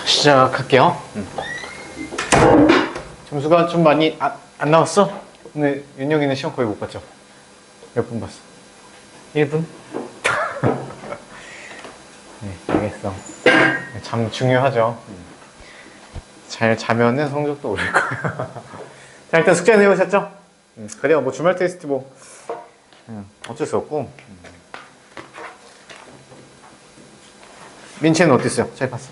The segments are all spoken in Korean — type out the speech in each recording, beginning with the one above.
시작할게요. 점수가 좀 많이 안 나왔어? 오늘 윤영이는 시험 거의 못 봤죠? 몇 분 봤어? 1분? 네, 알겠어. 잠 중요하죠. 잘 자면은 성적도 오를 거야. 자, 일단 숙제는 해오셨죠? 그래요. 뭐 주말 테스트 뭐 어쩔 수 없고. 민채는 어땠어요? 잘 봤어?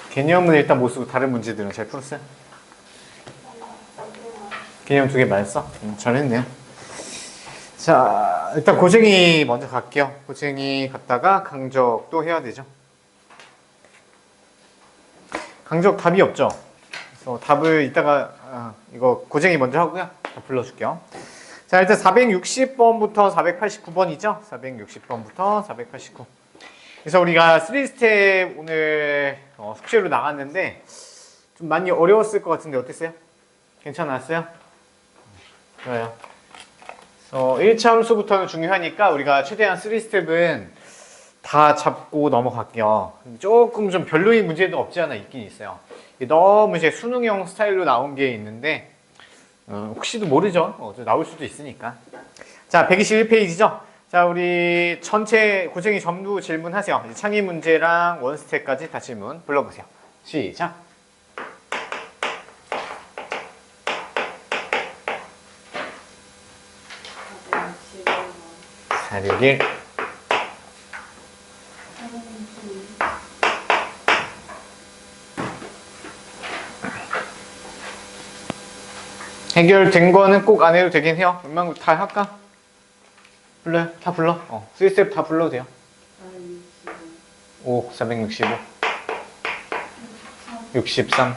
개념은 일단 못 쓰고 다른 문제들은 잘 풀었어요? 개념 2개 맞았어? 잘했네요. 자, 일단 고쟁이 먼저 갈게요. 고쟁이 갔다가 강적도 해야 되죠. 강적 답이 없죠. 그래서 답을 이따가 이거 고쟁이 먼저 하고요. 불러줄게요. 자, 일단 460번부터 489번이죠. 460번부터 489. 그래서 우리가 3스텝 오늘 숙제로 나갔는데 좀 많이 어려웠을 것 같은데 어땠어요? 괜찮았어요? 좋아요. 그래서 1차 함수부터는 중요하니까 우리가 최대한 3스텝은 다 잡고 넘어갈게요. 조금 좀 별로인 문제도 없지 않아 있긴 있어요. 너무 이제 수능형 스타일로 나온 게 있는데 혹시도 모르죠. 나올 수도 있으니까. 자, 121페이지죠. 자, 우리 전체 고쟁이 전부 질문하세요. 이제 창의 문제랑 원스텝까지 다 질문 불러보세요. 시작. 461. 해결된 거는 꼭 안 해도 되긴 해요. 웬만한 거 다 할까? 불러요? 다 불러? 3스텝 다 불러도 돼요. 5, 465, 63,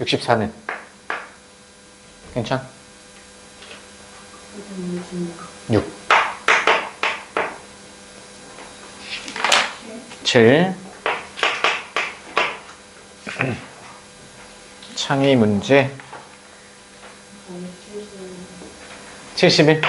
64는? 괜찮? 6, 7, 창의 문제 71,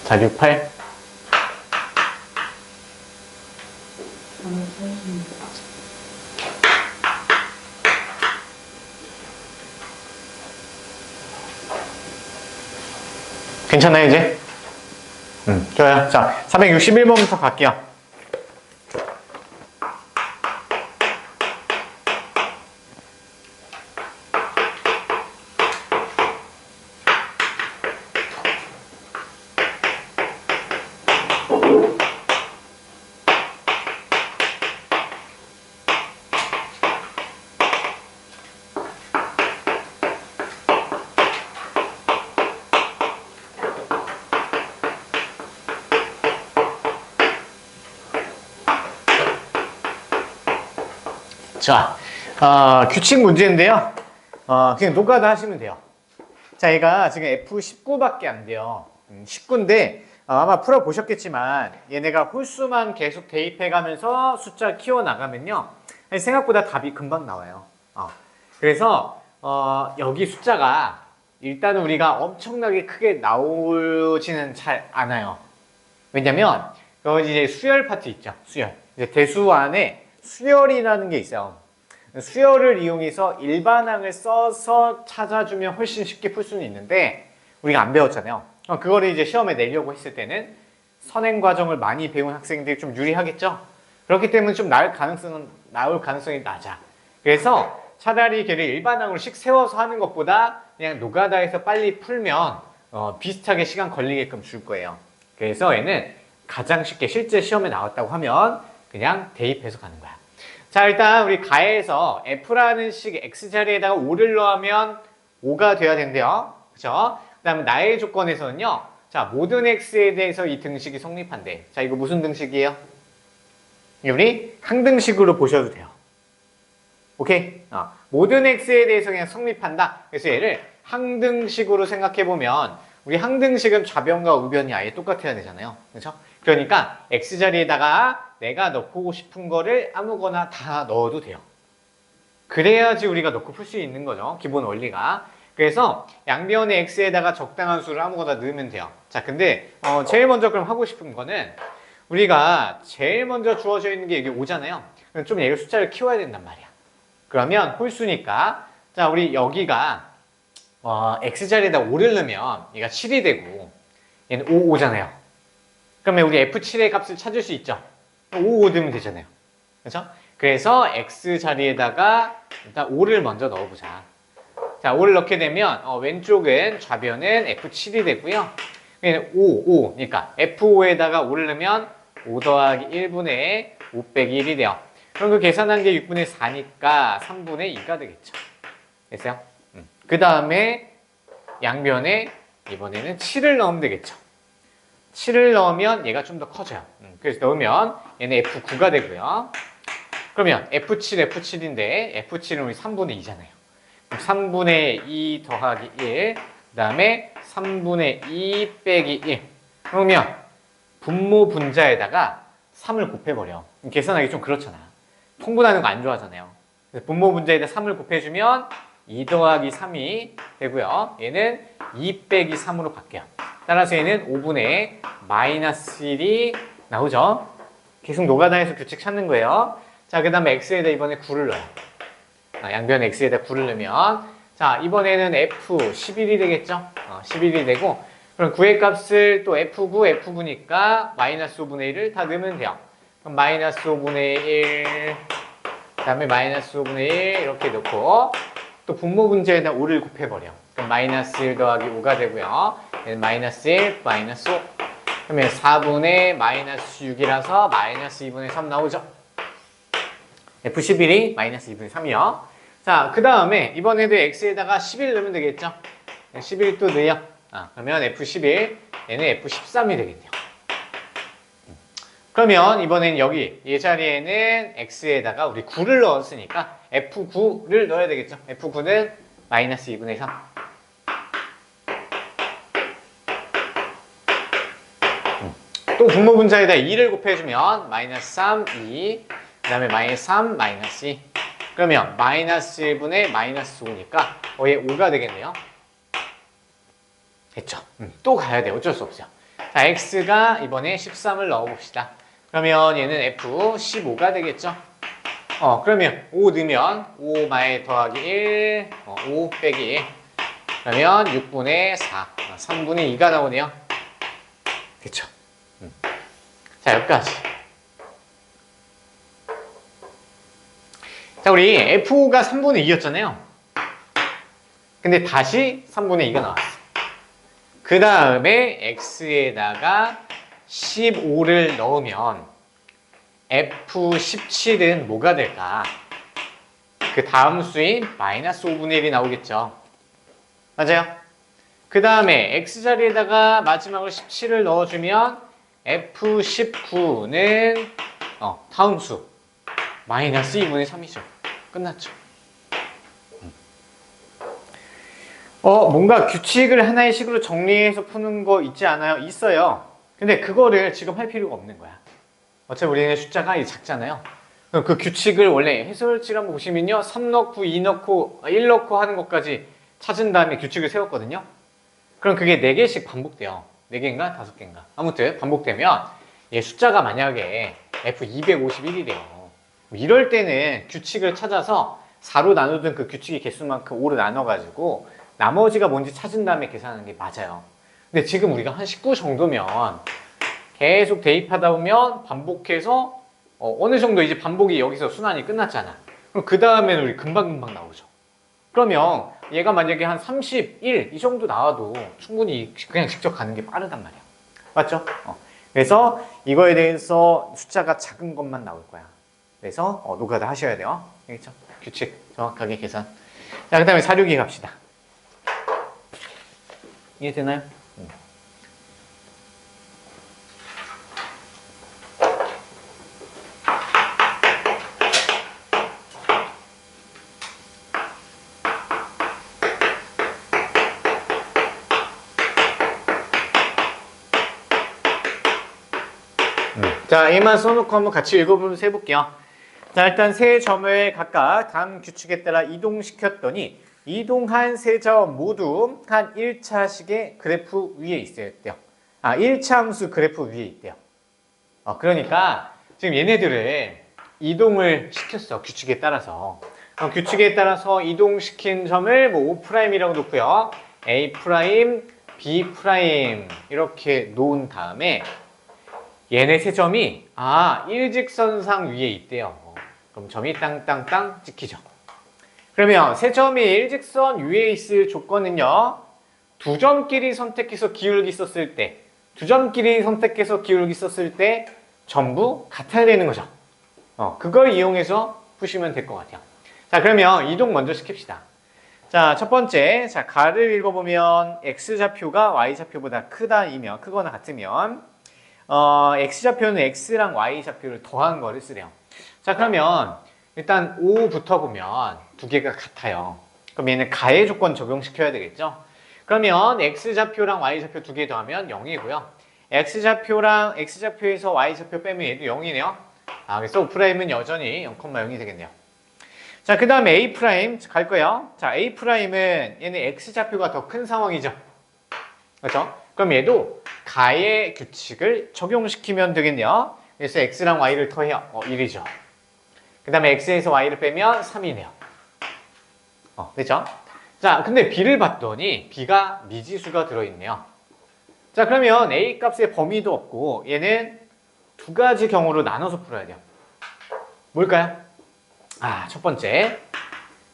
468, 괜찮아요 이제? 좋아요. 자, 461번부터 갈게요. 자, 규칙 문제인데요. 그냥 노가다 하시면 돼요. 자, 얘가 지금 F19밖에 안 돼요. 19인데 아마 풀어보셨겠지만 얘네가 홀수만 계속 대입해가면서 숫자 키워나가면요. 생각보다 답이 금방 나와요. 그래서 여기 숫자가 일단은 우리가 엄청나게 크게 나오지는 잘 않아요. 왜냐면 여기 이제 수열 파트 있죠. 수열. 이제 대수 안에 수열이라는 게 있어요. 수열을 이용해서 일반항을 써서 찾아주면 훨씬 쉽게 풀 수는 있는데 우리가 안 배웠잖아요. 그거를 이제 시험에 내려고 했을 때는 선행 과정을 많이 배운 학생들이 좀 유리하겠죠. 그렇기 때문에 좀 나올 가능성이 낮아. 그래서 차라리 걔를 일반항으로 씩 세워서 하는 것보다 그냥 노가다에서 빨리 풀면 비슷하게 시간 걸리게끔 줄 거예요. 그래서 얘는 가장 쉽게 실제 시험에 나왔다고 하면 그냥 대입해서 가는 거야. 자, 일단 우리 가에서 F라는 식 X자리에다가 5를 넣으면 5가 돼야 된대요. 그쵸? 그 다음에 나의 조건에서는요. 자, 모든 X에 대해서 이 등식이 성립한대. 자, 이거 무슨 등식이에요? 우리 항등식으로 보셔도 돼요. 오케이? 모든 X에 대해서 그냥 성립한다. 그래서 얘를 항등식으로 생각해보면 우리 항등식은 좌변과 우변이 아예 똑같아야 되잖아요. 그렇죠? 그러니까 X자리에다가 내가 넣고 싶은 거를 아무거나 다 넣어도 돼요. 그래야지 우리가 넣고 풀 수 있는 거죠. 기본 원리가. 그래서 양변의 x에다가 적당한 수를 아무거나 넣으면 돼요. 자, 근데 제일 먼저 그럼 하고 싶은 거는 우리가 제일 먼저 주어져 있는 게 여기 5잖아요. 그럼 좀 얘를 숫자를 키워야 된단 말이야. 그러면 홀수니까 자, 우리 여기가 x자리에다 5를 넣으면 얘가 7이 되고 얘는 5, 5잖아요. 그러면 우리 f7의 값을 찾을 수 있죠. 5, 5 넣으면 되잖아요. 그렇죠? 그래서 x자리에다가 일단 5를 먼저 넣어보자. 자, 5를 넣게 되면 왼쪽은 좌변은 f7이 되고요. 5, 5, 그러니까 f5에다가 5를 넣으면 5 더하기 1분의 5 빼기 1이 돼요. 그럼 그 계산한 게 6분의 4니까 3분의 2가 되겠죠. 됐어요? 그 다음에 양변에 이번에는 7을 넣으면 되겠죠. 7을 넣으면 얘가 좀 더 커져요. 그래서 넣으면 얘는 f9가 되고요. 그러면 f7, f7인데 f7은 우리 3분의 2잖아요. 3분의 2 더하기 1, 그 다음에 3분의 2 빼기 1. 그러면 분모 분자에다가 3을 곱해버려. 계산하기 좀 그렇잖아. 통분하는 거 안 좋아하잖아요. 그래서 분모 분자에다 3을 곱해주면 2 더하기 3이 되고요. 얘는 2 빼기 3으로 바뀌어요. 따라서 얘는 5분의 마이너스 1이 나오죠. 계속 노가다해서 규칙 찾는 거예요. 자, 그 다음에 x에다 이번에 9를 넣어요. 양변 x에다 9를 넣으면 자, 이번에는 f11이 되겠죠. 11이 되고 그럼 9의 값을 또 f9, f9니까 마이너스 5분의 1을 다 넣으면 돼요. 그럼 마이너스 5분의 1, 그 다음에 마이너스 5분의 1 이렇게 넣고 또 분모 분자에다 5를 곱해버려. 그럼 마이너스 1 더하기 5가 되고요. 얘는 마이너스 1, 마이너스 5. 그러면 4분의 마이너스 6이라서 마이너스 2분의 3 나오죠. F11이 마이너스 2분의 3이요. 자, 그 다음에 이번에도 x에다가 11 넣으면 되겠죠. 11 또 넣어요. 그러면 F11, 얘는 F13이 되겠네요. 그러면 이번엔 여기 이 자리에는 x에다가 우리 9를 넣었으니까 F9를 넣어야 되겠죠. F9는 마이너스 2분의 3. 또 분모 분자에다 2를 곱해주면 마이너스 3, 2, 그 다음에 마이너스 3, 마이너스 2. 그러면 마이너스 1분의 마이너스 5니까 얘 5가 되겠네요. 됐죠? 또 가야 돼요. 어쩔 수 없어요. 자, x가 이번에 13을 넣어봅시다. 그러면 얘는 F15가 되겠죠? 그러면 5 넣으면 5 마이 더하기 1, 5 빼기 1. 그러면 6분의 4, 3분의 2가 나오네요. 됐죠? 자, 여기까지. 자, 우리 F5가 3분의 2였잖아요. 근데 다시 3분의 2가 나왔어. 그 다음에 X에다가 15를 넣으면 F17은 뭐가 될까? 그 다음 수인 마이너스 5분의 1이 나오겠죠. 맞아요? 그 다음에 X자리에다가 마지막으로 17을 넣어주면 F19는 다음 수 마이너스 2분의 3이죠. 끝났죠. 뭔가 규칙을 하나의 식으로 정리해서 푸는 거 있지 않아요? 있어요. 근데 그거를 지금 할 필요가 없는 거야. 어차피 우리는 숫자가 작잖아요. 그럼 그 규칙을 원래 해설지를 한번 보시면요. 3 넣고 2 넣고 1 넣고 하는 것까지 찾은 다음에 규칙을 세웠거든요. 그럼 그게 4개씩 반복돼요. 4개인가? 5개인가? 아무튼 반복되면 얘 숫자가 만약에 F251이래요. 이럴 때는 규칙을 찾아서 4로 나누던 그 규칙의 개수만큼 5로 나눠가지고 나머지가 뭔지 찾은 다음에 계산하는 게 맞아요. 근데 지금 우리가 한 19 정도면 계속 대입하다 보면 반복해서 어느 정도 이제 반복이 여기서 순환이 끝났잖아. 그럼 그 다음에는 우리 금방금방 나오죠. 그러면 얘가 만약에 한 31 이 정도 나와도 충분히 그냥 직접 가는 게 빠르단 말이야. 맞죠? 그래서 이거에 대해서 숫자가 작은 것만 나올 거야. 그래서 노가다 하셔야 돼요. 알겠죠? 규칙 정확하게 계산. 자, 그 다음에 사료기 갑시다. 이해되나요? 자, 얘만 써놓고 한번 같이 읽어보면서 해볼게요. 자, 일단 세 점을 각각 다음 규칙에 따라 이동시켰더니 이동한 세 점 모두 한 1차식의 그래프 위에 있어야 돼요. 1차 함수 그래프 위에 있대요. 그러니까 지금 얘네들을 이동을 시켰어. 규칙에 따라서. 규칙에 따라서 이동시킨 점을 뭐 O'이라고 놓고요. A', B' 이렇게 놓은 다음에 얘네 세 점이 일직선상 위에 있대요. 그럼 점이 땅땅땅 찍히죠. 그러면 세 점이 일직선 위에 있을 조건은요. 두 점끼리 선택해서 기울기 썼을 때, 두 점끼리 선택해서 기울기 썼을 때 전부 같아야 되는 거죠. 그걸 이용해서 푸시면 될 것 같아요. 자, 그러면 이동 먼저 시킵시다. 자, 첫 번째, 자, 가를 읽어보면 x좌표가 y좌표보다 크거나 같으면 x좌표는 x랑 y좌표를 더한 거를 쓰래요. 자, 그러면 일단 5부터 보면 두 개가 같아요. 그럼 얘는 가의 조건 적용시켜야 되겠죠? 그러면 x좌표랑 y좌표 두 개 더하면 0이고요. x좌표에서 y좌표 빼면 얘도 0이네요. 그래서 O'은 여전히 0,0이 되겠네요. 자, 그 다음에 A' 갈 거예요. 자, A'은 얘는 x좌표가 더 큰 상황이죠. 그렇죠? 그럼 얘도 가의 규칙을 적용시키면 되겠네요. 그래서 x랑 y를 더해요. 1이죠. 그 다음에 x에서 y를 빼면 3이네요. 됐죠? 자, 근데 b를 봤더니 b가 미지수가 들어있네요. 자, 그러면 a 값의 범위도 없고 얘는 두 가지 경우로 나눠서 풀어야 돼요. 뭘까요? 첫 번째.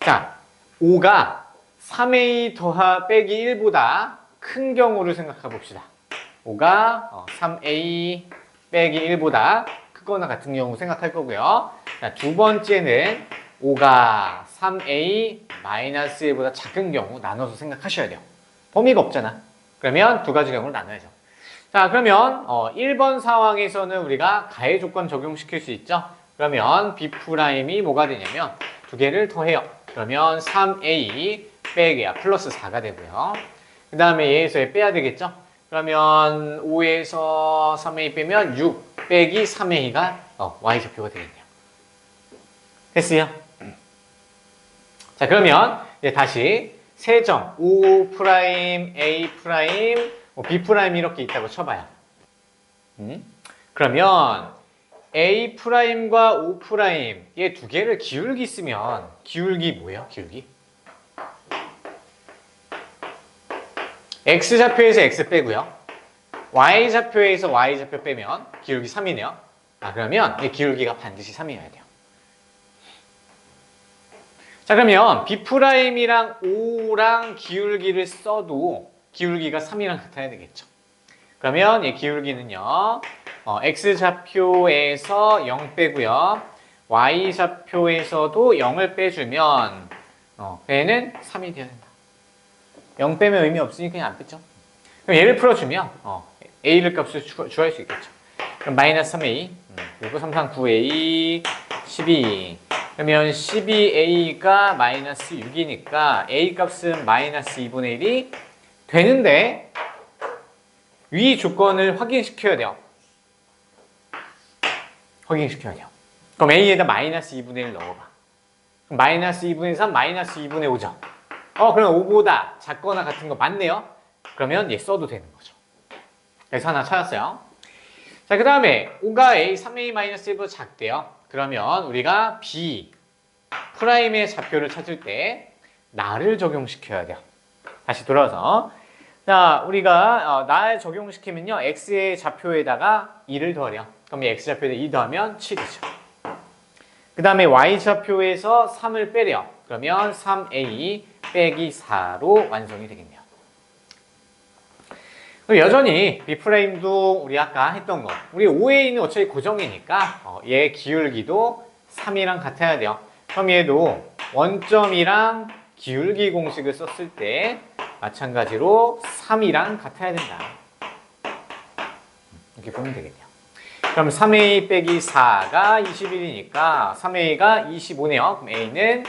자, 5가 3a 빼기 1보다 큰 경우를 생각해 봅시다. 5가 3a 빼기 1보다 크거나 같은 경우 생각할 거고요. 자, 두 번째는 5가 3a 마이너스 1보다 작은 경우 나눠서 생각하셔야 돼요. 범위가 없잖아. 그러면 두 가지 경우를 나눠야죠. 자, 그러면 1번 상황에서는 우리가 가의 조건 적용시킬 수 있죠. 그러면 B'이 뭐가 되냐면 두 개를 더해요. 그러면 3a 빼기 플러스 4가 되고요. 그 다음에 얘에서 얘 빼야 되겠죠. 그러면 5에서 3a 빼면 6 빼기 3a가 y좌표가 되겠네요. 됐어요? 자, 그러면 이제 다시 세 점 O', A', B' 이렇게 있다고 쳐봐요. 그러면 A'과 O' 얘 두 개를 기울기 쓰면 기울기 뭐예요? 기울기? X좌표에서 X 빼고요. Y좌표에서 Y좌표 빼면 기울기 3이네요. 그러면 이 기울기가 반드시 3이어야 돼요. 자, 그러면 B'이랑 O랑 기울기를 써도 기울기가 3이랑 같아야 되겠죠. 그러면 이 기울기는요. X좌표에서 0 빼고요. Y좌표에서도 0을 빼주면 얘는 3이 되어야 된다. 0 빼면 의미 없으니 그냥 안 뺐죠. 그럼 얘를 풀어주면 A를 값을 주할 수 있겠죠. 그럼 마이너스 3A 그리고 3, 3, 9A 12 그러면 12A가 마이너스 6이니까 A 값은 마이너스 2분의 1이 되는데 위 조건을 확인시켜야 돼요. 확인시켜야 돼요. 그럼 A에다 마이너스 2분의 1 넣어봐. 그럼 마이너스 2분의 3, 마이너스 2분의 5죠. 그럼 5보다 작거나 같은 거 맞네요. 그러면 얘 써도 되는 거죠. 그래서 하나 찾았어요. 자, 그 다음에 5가 A, 3A-1보다 작대요. 그러면 우리가 B 프라임의 좌표를 찾을 때 나를 적용시켜야 돼요. 다시 돌아와서 자, 우리가 나를 적용시키면요. X의 좌표에다가 2를 더하래요. 그럼 이 X좌표에다 2 더하면 7이죠. 그 다음에 Y좌표에서 3을 빼래요. 그러면 3A 빼기 4로 완성이 되겠네요. 여전히 B'도 우리 아까 했던 거 우리 OA는 어차피 고정이니까 얘 기울기도 3이랑 같아야 돼요. 그럼 얘도 원점이랑 기울기 공식을 썼을 때 마찬가지로 3이랑 같아야 된다. 이렇게 보면 되겠네요. 그럼 3A 빼기 4가 21이니까 3A가 25네요. 그럼 A는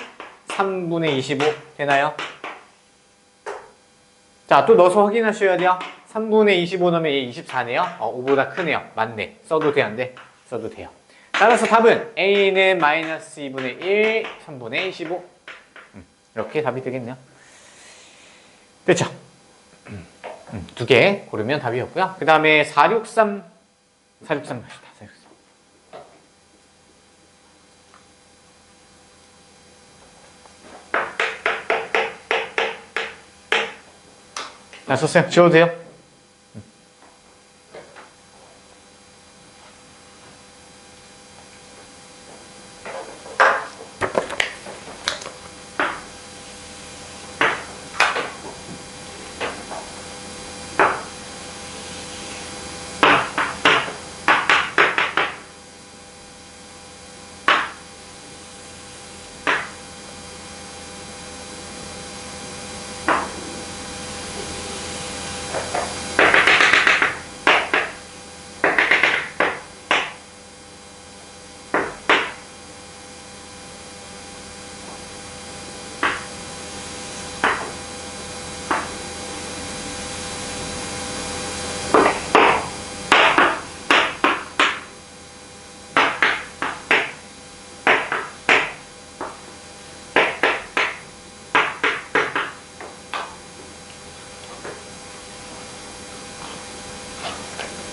3분의 25 되나요? 자, 또 넣어서 확인하셔야 돼요. 3분의 25 넣으면 얘 24네요. 5보다 크네요. 맞네. 써도 돼, 안 돼? 써도 돼요. 따라서 답은 A는 마이너스 2분의 1, 3분의 25. 이렇게 답이 되겠네요. 됐죠? 두 개 고르면 답이었고요. 그 다음에 463 갑시다. 463. 자, 썼어요. 지워도 돼요.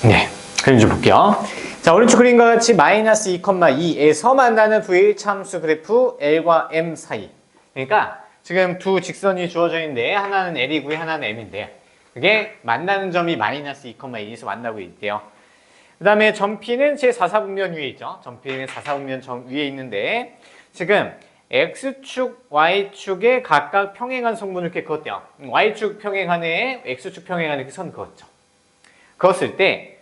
네, 그림 좀 볼게요. 자, 오른쪽 그림과 같이 마이너스 2,2에서 만나는 두 일참수 그래프 L과 M 사이. 그러니까 지금 두 직선이 주어져 있는데 하나는 L이고 하나는 M인데 그게 만나는 점이 마이너스 2,2에서 만나고 있대요. 그 다음에 점 P는 제 4사분면 위에 있죠. 점 P는 4사분면 점 위에 있는데 지금 X축, Y축에 각각 평행한 성분을 이렇게 그었대요. Y축 평행한에 X축 평행한에 이렇게 선 그었죠. 그었을 때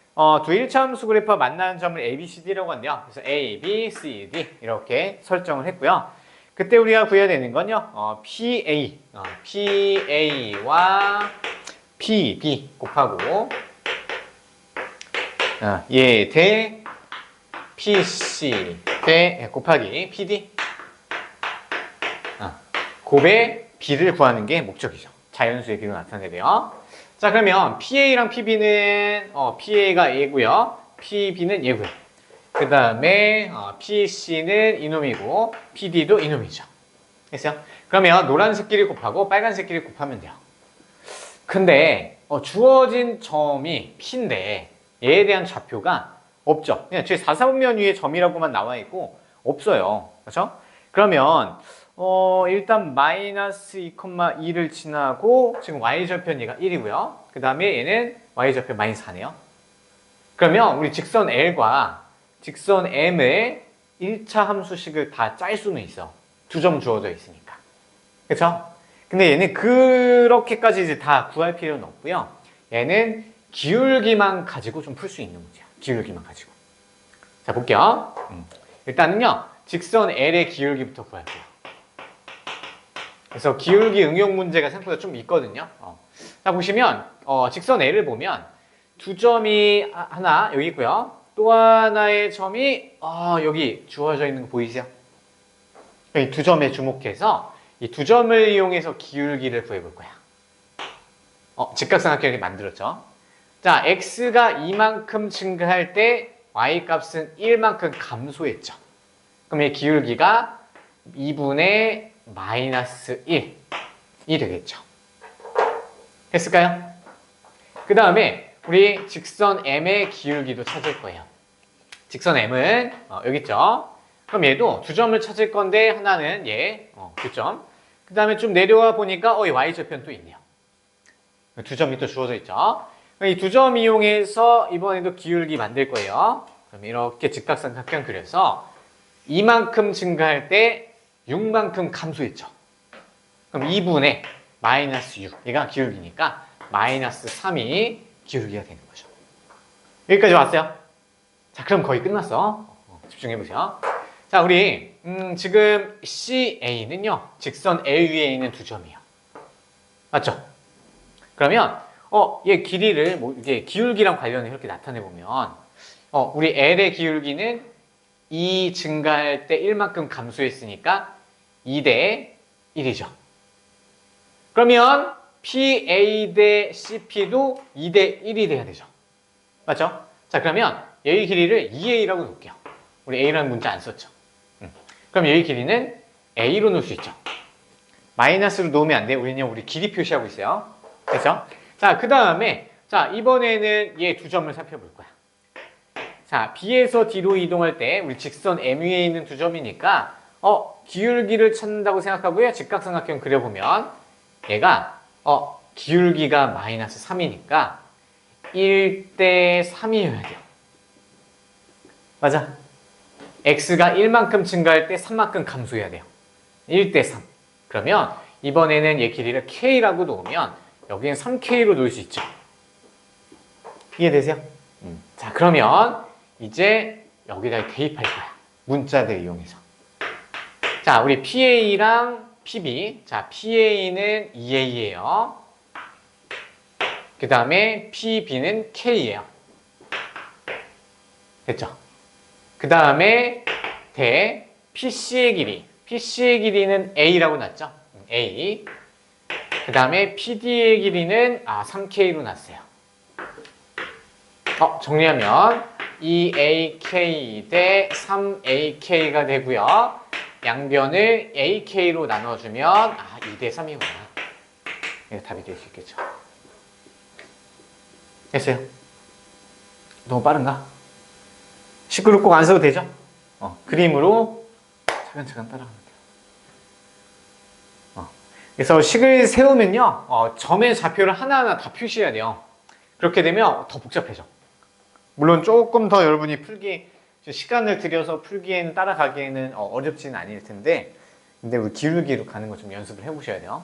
두 일차함수 그래프와 만나는 점을 A, B, C, D라고 한대요. 그래서 A, B, C, D 이렇게 설정을 했고요. 그때 우리가 구해야 되는 건요. PA와 PB 곱하고 얘 대 PC 대 곱하기 PD 곱의 B를 구하는 게 목적이죠. 자연수의 B로 나타내야 돼요. 자, 그러면 PA랑 PB는 PA가 A고요. PB는 얘고요. 그 다음에 PC는 이놈이고 PD도 이놈이죠. 됐어요? 그러면 노란색끼리 곱하고 빨간색끼리 곱하면 돼요. 근데 주어진 점이 P인데 얘에 대한 좌표가 없죠. 그냥 제 4사분면 위에 점이라고만 나와 있고 없어요. 그렇죠? 그러면 일단 마이너스 2,2를 지나고 지금 y절편 얘가 1이고요. 그 다음에 얘는 y절편 마이너스 4네요. 그러면 우리 직선 L과 직선 M의 1차 함수식을 다 짤 수는 있어. 두 점 주어져 있으니까. 그렇죠? 근데 얘는 그렇게까지 이제 다 구할 필요는 없고요. 얘는 기울기만 가지고 좀 풀 수 있는 문제야. 기울기만 가지고. 자, 볼게요. 일단은요. 직선 L의 기울기부터 구할게요. 그래서 기울기 응용 문제가 생각보다 좀 있거든요. 자, 보시면 직선 L을 보면 두 점이 하나 여기 있고요. 또 하나의 점이 여기 주어져 있는 거 보이세요? 여기 두 점에 주목해서 이 두 점을 이용해서 기울기를 구해볼 거야. 직각삼각형이 만들었죠. 자, x가 이만큼 증가할 때 y 값은 1만큼 감소했죠. 그럼 이 기울기가 2분의 마이너스 1이 되겠죠. 됐을까요? 그 다음에 우리 직선 M의 기울기도 찾을 거예요. 직선 M은 여기 있죠. 그럼 얘도 두 점을 찾을 건데 하나는 얘 두 점. 그 다음에 좀 내려와 보니까 이 Y절편 또 있네요. 두 점이 또 주어져 있죠. 이 두 점 이용해서 이번에도 기울기 만들 거예요. 그럼 이렇게 직각삼각형 그려서 이만큼 증가할 때 6만큼 감소했죠. 그럼 2분의 마이너스 6. 얘가 기울기니까 마이너스 3이 기울기가 되는 거죠. 여기까지 왔어요? 자, 그럼 거의 끝났어. 집중해보세요. 자, 우리 지금 CA는요. 직선 L 위에 있는 두 점이에요. 맞죠? 그러면 얘 길이를 이게 기울기랑 관련해서 이렇게 나타내보면 우리 L의 기울기는 2 증가할 때 1만큼 감소했으니까 2대 1이죠. 그러면 PA 대 CP도 2대 1이 돼야 되죠. 맞죠? 자, 그러면 얘의 길이를 2A라고 놓을게요. 우리 A라는 문자 안 썼죠. 그럼 얘의 길이는 A로 놓을 수 있죠. 마이너스로 놓으면 안 돼. 우리 길이 표시하고 있어요. 됐죠? 자, 그 다음에 자, 이번에는 얘 두 점을 살펴볼 거야. 자, B에서 D로 이동할 때 우리 직선 M 위에 있는 두 점이니까 기울기를 찾는다고 생각하고요. 직각삼각형 그려보면 얘가 기울기가 마이너스 3이니까 1대 3이어야 돼요. 맞아. x가 1만큼 증가할 때 3만큼 감소해야 돼요. 1대 3. 그러면 이번에는 얘 길이를 k라고 놓으면 여기는 3k로 놓을 수 있죠. 이해되세요? 자, 그러면 이제 여기다 대입할 거야. 문자들 이용해서. 자, 우리 PA랑 PB. 자, PA는 2A예요. 그 다음에 PB는 K예요. 됐죠? 그 다음에 대 PC의 길이. PC의 길이는 A라고 났죠? A. 그 다음에 PD의 길이는 3K로 났어요. 정리하면 2AK 대 3AK가 되고요. 양변을 AK로 나눠주면 2대 3이구나. 이거 답이 될 수 있겠죠. 됐어요? 너무 빠른가? 식구를 꼭 안 써도 되죠? 그림으로 차근차근 따라가면 돼요. 그래서 식을 세우면요, 점의 좌표를 하나하나 다 표시해야 돼요. 그렇게 되면 더 복잡해져. 물론 조금 더 여러분이 시간을 들여서 풀기에는 따라가기에는 어렵지는 않을 텐데, 근데 우리 기울기로 가는 거 좀 연습을 해보셔야 돼요.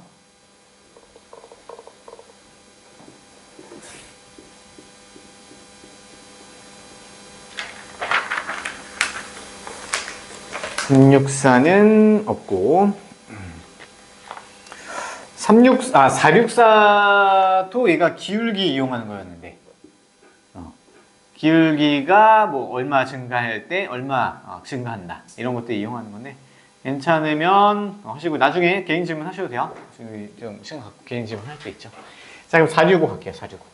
(364는) 없고 464도 얘가 기울기 이용하는 거였는데 기울기가 뭐 얼마 증가할 때 얼마 증가한다 이런 것들 이용하는 건데 괜찮으면 하시고 나중에 개인 질문 하셔도 돼요. 좀 시간 갖고 개인 질문 할 수 있죠. 자, 그럼 465 갈게요. 465.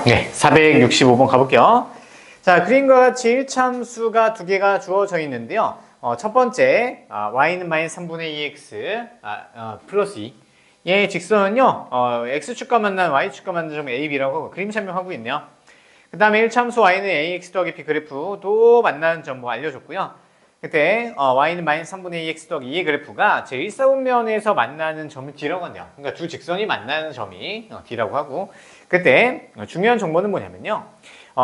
네, 465번 가볼게요. 자, 그림과 같이 일참수가 두 개가 주어져 있는데요. 첫 번째, y는 마이너스 3분의 2x 플러스 2. 얘 직선은요, x축과 만난 y축과 만난 점 AB라고 하고 그림 설명하고 있네요. 그 다음에 일참수 y는 ax 더하기 b 그래프도 만나는 점 알려줬고요. 그때 y는 마이너스 3분의 2x 더하기 2의 그래프가 제1사분면에서 만나는 점을 D라고 한대요. 그러니까 두 직선이 만나는 점이 D라고 하고 그때 중요한 정보는 뭐냐면요.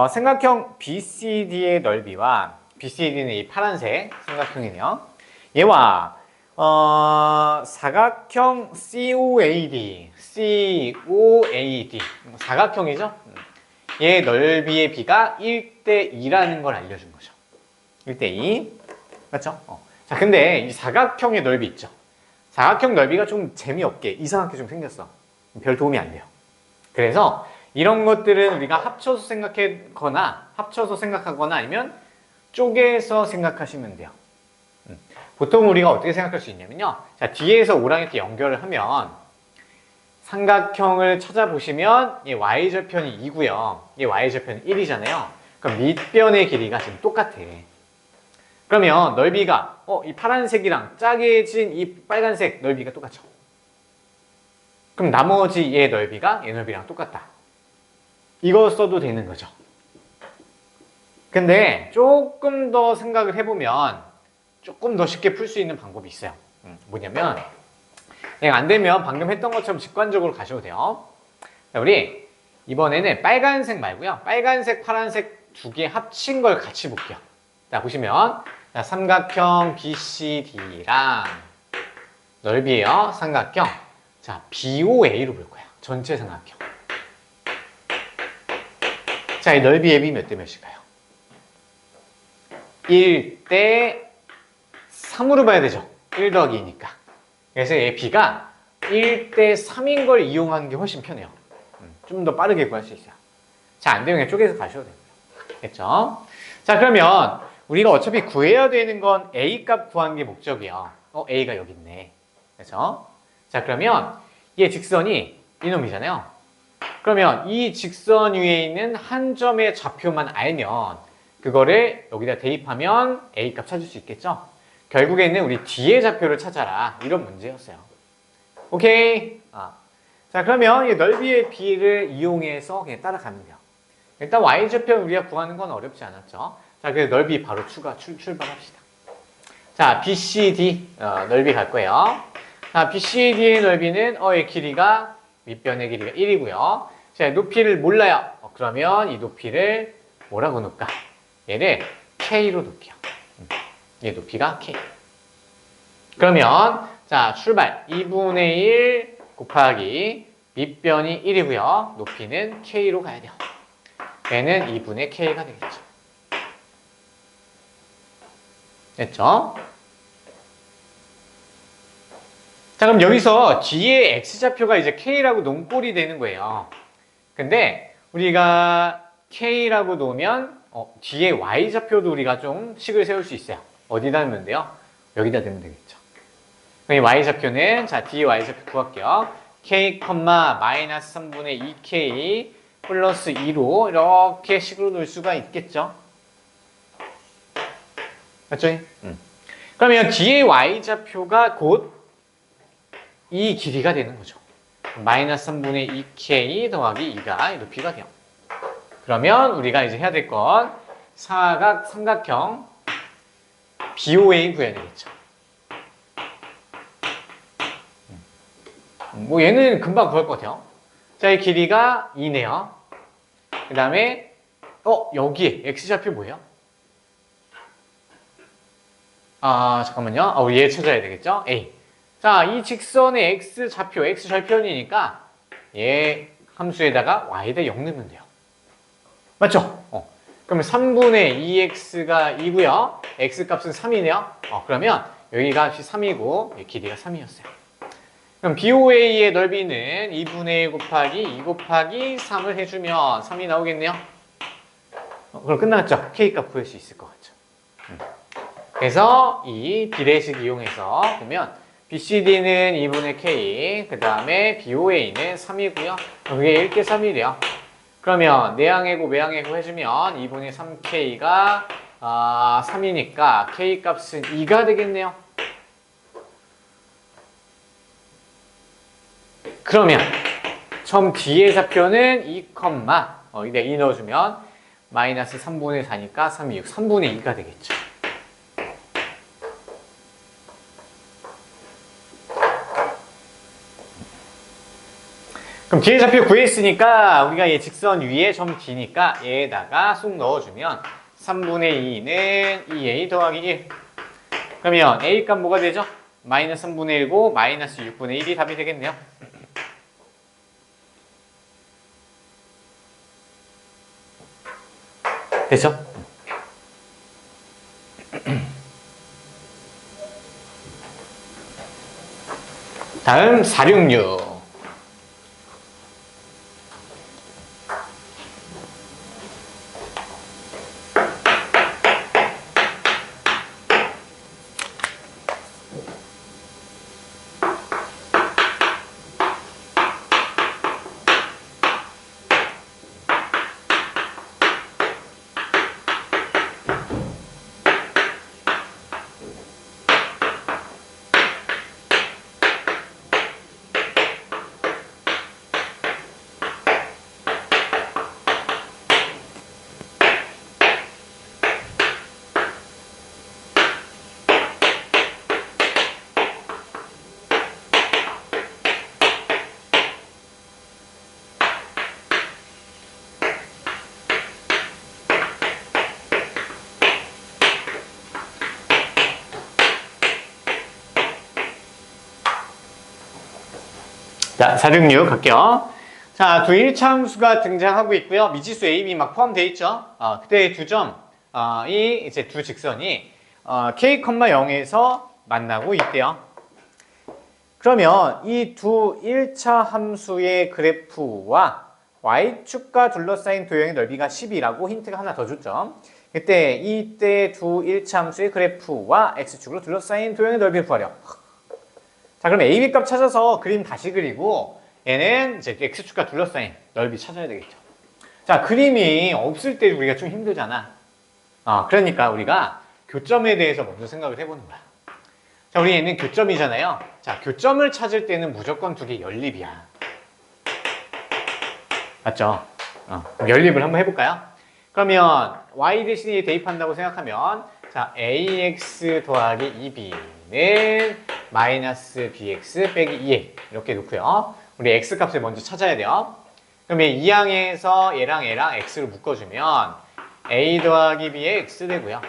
삼각형 BCD의 넓이와 BCD는 이 파란색 삼각형이네요. 얘와 사각형 COAD 사각형이죠. 얘 넓이의 비가 1대 2라는 걸 알려준 거죠. 1대 2 맞죠? 자, 근데 이 사각형의 넓이 있죠. 사각형 넓이가 좀 재미없게 이상하게 좀 생겼어. 별 도움이 안 돼요. 그래서 이런 것들은 우리가 합쳐서 생각하거나 아니면 쪼개서 생각하시면 돼요. 보통 우리가 어떻게 생각할 수 있냐면요. 자, 뒤에서 O랑 이렇게 연결을 하면 삼각형을 찾아보시면 이 y절편이 2고요. 이 y절편이 1이잖아요. 그럼 밑변의 길이가 지금 똑같아. 그러면 넓이가 이 파란색이랑 짜게진 이 빨간색 넓이가 똑같죠. 그럼 나머지 얘 넓이가 얘 넓이랑 똑같다. 이거 써도 되는 거죠. 근데 조금 더 생각을 해보면 조금 더 쉽게 풀 수 있는 방법이 있어요. 뭐냐면 얘가 안 되면 방금 했던 것처럼 직관적으로 가셔도 돼요. 자, 우리 이번에는 빨간색 말고요. 빨간색, 파란색 두 개 합친 걸 같이 볼게요. 자, 보시면 자, 삼각형 BCD랑 넓이에요. 삼각형. 자, BOA로 볼 거야. 전체 삼각형. 자, 이 넓이 앱이 몇 대 몇일까요? 1대 3으로 봐야 되죠. 1 더하기 2니까. 그래서 얘 B가 1대 3인 걸 이용하는 게 훨씬 편해요. 좀 더 빠르게 구할 수 있어요. 자, 안 되면 그냥 쪼개서 가셔도 되고요. 됐죠? 자, 그러면 우리가 어차피 구해야 되는 건 A 값 구하는 게 목적이에요. A가 여기 있네. 그래서 자, 그러면 얘 직선이 이놈이잖아요. 그러면 이 직선 위에 있는 한 점의 좌표만 알면 그거를 여기다 대입하면 A 값 찾을 수 있겠죠? 결국에는 우리 뒤의 좌표를 찾아라. 이런 문제였어요. 오케이? 자, 그러면 이 넓이의 B를 이용해서 그냥 따라가면 돼요. 일단 Y좌표 우리가 구하는 건 어렵지 않았죠? 자, 그래서 넓이 바로 출발합시다. 자, BCD 넓이 갈 거예요. 자, BCD의 넓이는 이 길이가 밑변의 길이가 1이고요. 자, 높이를 몰라요. 그러면 이 높이를 뭐라고 놓을까? 얘를 K로 놓을게요. 얘 높이가 K. 그러면 자, 출발 2분의 1 곱하기 밑변이 1이고요. 높이는 K로 가야 돼요. 얘는 2분의 K가 되겠죠. 됐죠? 자, 그럼 여기서 뒤에 X좌표가 이제 K라고 논꼴이 되는 거예요. 근데 우리가 K라고 놓으면 뒤에 Y좌표도 우리가 좀 식을 세울 수 있어요. 어디다 넣으면 돼요? 여기다 넣으면 되겠죠. 그럼 이 Y좌표는 자, 뒤에 Y좌표 구할게요. K, 마이너스 3분의 2K 플러스 2로 이렇게 식으로 놓을 수가 있겠죠. 맞죠? 그러면 뒤에 Y좌표가 곧 이 길이가 되는 거죠. 마이너스 3분의 2K 더하기 2가 높이가 돼요. 그러면 우리가 이제 해야 될 건 삼각형 BOA 구해야 되겠죠. 뭐 얘는 금방 구할 것 같아요. 자, 이 길이가 2네요. 그 다음에 여기에 X좌표 뭐예요? 잠깐만요. 우리 얘 찾아야 되겠죠? A. 자, 이 직선의 X좌표, X절편이니까 얘 함수에다가 Y에다 0 넣으면 돼요. 맞죠? 그러면 3분의 2X가 2고요. X값은 3이네요. 그러면 여기 값이 3이고 길이가 3이었어요. 그럼 BOA의 넓이는 2분의 1 곱하기 2 곱하기 3을 해주면 3이 나오겠네요. 그럼 끝났죠? K값 구할 수 있을 것 같죠? 그래서 이 비례식 이용해서 보면 BCD는 2분의 K, 그 다음에 BOA는 3이고요. 그게 1대 3이래요. 그러면 내항해고 외항해고 해주면 2분의 3K가 3이니까 K값은 2가 되겠네요. 그러면 처음 뒤에 좌표는 2, 내가 2 넣어주면 마이너스 3분의 4니까 3이 6, 3분의 2가 되겠죠. 그럼 뒤에 좌표 구했으니까 우리가 얘 직선 위에 점 D니까 얘에다가 쏙 넣어주면 3분의 2는 2A 더하기 1. 그러면 A값 뭐가 되죠? 마이너스 3분의 1고 마이너스 6분의 1이 답이 되겠네요. 됐죠? 다음 466. 자, 466 갈게요. 자, 두 1차 함수가 등장하고 있고요. 미지수 A, B 막 포함되어 있죠. 그때 두 점, 이 이제 두 직선이 K, 0에서 만나고 있대요. 그러면 이 두 1차 함수의 그래프와 Y축과 둘러싸인 도형의 넓이가 10이라고 힌트가 하나 더 줬죠. 이때 두 1차 함수의 그래프와 X축으로 둘러싸인 도형의 넓이를 구하려. 자, 그럼 AB 값 찾아서 그림 다시 그리고 얘는 이제 X축과 둘러싸인 넓이 찾아야 되겠죠. 자, 그림이 없을 때 우리가 좀 힘들잖아. 그러니까 우리가 교점에 대해서 먼저 생각을 해보는 거야. 자, 우리 얘는 교점이잖아요. 자, 교점을 찾을 때는 무조건 두 개 연립이야. 맞죠? 그럼 연립을 한번 해볼까요? 그러면 y 대신에 대입한다고 생각하면 자, ax 더하기 2b는 마이너스 bx 빼기 2a 이렇게 놓고요. 우리 x 값을 먼저 찾아야 돼요. 그러면 이 항에서 얘랑 x를 묶어주면 a 더하기 b의 x 되고요.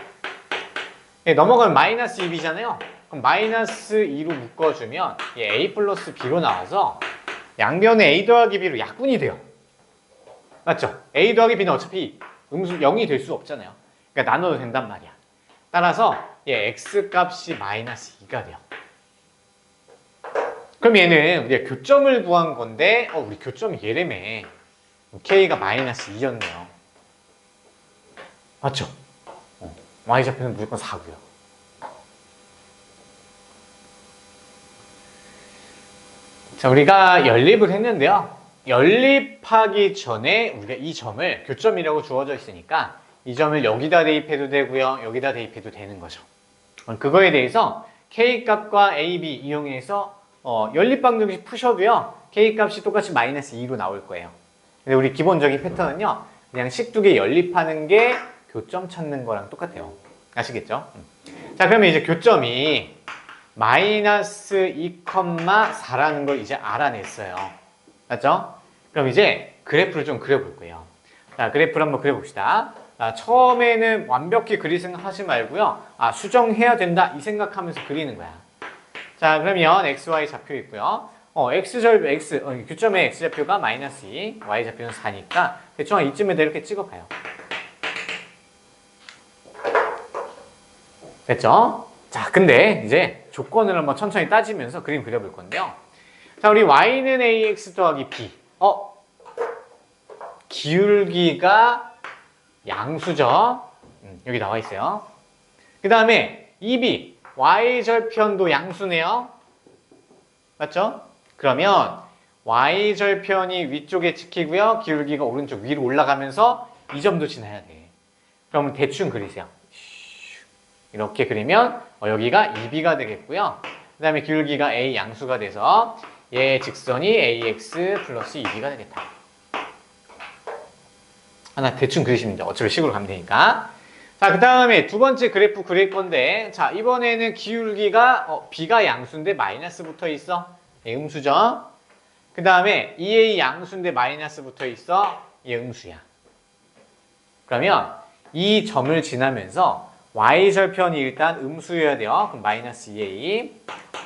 넘어가면 마이너스 2b잖아요. 그럼 마이너스 2로 묶어주면 a 플러스 b로 나와서 양변에 a 더하기 b로 약분이 돼요. 맞죠? a 더하기 b는 어차피 음수 0이 될 수 없잖아요. 그러니까 나눠도 된단 말이야. 따라서 x 값이 마이너스 2가 돼요. 그럼 얘는 우리가 교점을 구한 건데 우리 교점이 얘라며. k가 마이너스 2였네요. 맞죠? y좌표는 무조건 4고요. 자, 우리가 연립을 했는데요. 연립하기 전에 우리가 이 점을 교점이라고 주어져 있으니까 이 점을 여기다 대입해도 되고요. 여기다 대입해도 되는 거죠. 그거에 대해서 K값과 AB 이용해서 연립방정식 푸셔도요. K값이 똑같이 마이너스 2로 나올 거예요. 근데 우리 기본적인 패턴은요. 그냥 식 두 개 연립하는 게 교점 찾는 거랑 똑같아요. 아시겠죠? 자, 그러면 이제 교점이 마이너스 2,4라는 걸 이제 알아냈어요. 맞죠? 그럼 이제 그래프를 좀 그려볼 거예요. 자, 그래프를 한번 그려봅시다. 자, 처음에는 완벽히 그릴 생각 하지 말고요. 수정해야 된다 이 생각하면서 그리는 거야. 자, 그러면 XY 좌표 있고요. 교점의 X좌표가 마이너스 2, Y좌표는 4니까 대충 한 이쯤에다 이렇게 찍어봐요. 됐죠? 자, 근데 이제 조건을 한번 천천히 따지면서 그림 그려볼 건데요. 자, 우리 y는 ax 더하기 b. 기울기가 양수죠. 여기 나와 있어요. 그 다음에 2b, y절편도 양수네요. 맞죠? 그러면 y절편이 위쪽에 찍히고요. 기울기가 오른쪽 위로 올라가면서 이 점도 지나야 돼. 그러면 대충 그리세요. 이렇게 그리면 여기가 2b가 되겠고요. 그 다음에 기울기가 a 양수가 돼서 얘 직선이 ax 플러스 2b가 되겠다. 하나 대충 그리시면 돼요. 어차피 식으로 가면 되니까. 자, 그 다음에 두 번째 그래프 그릴 건데 자, 이번에는 기울기가 b가 양수인데 마이너스 붙어 있어. 얘 음수죠. 그 다음에 2a 양수인데 마이너스 붙어 있어. 얘 음수야. 그러면 이 점을 지나면서 y절편이 일단 음수여야 돼요. 그럼 마이너스 2a.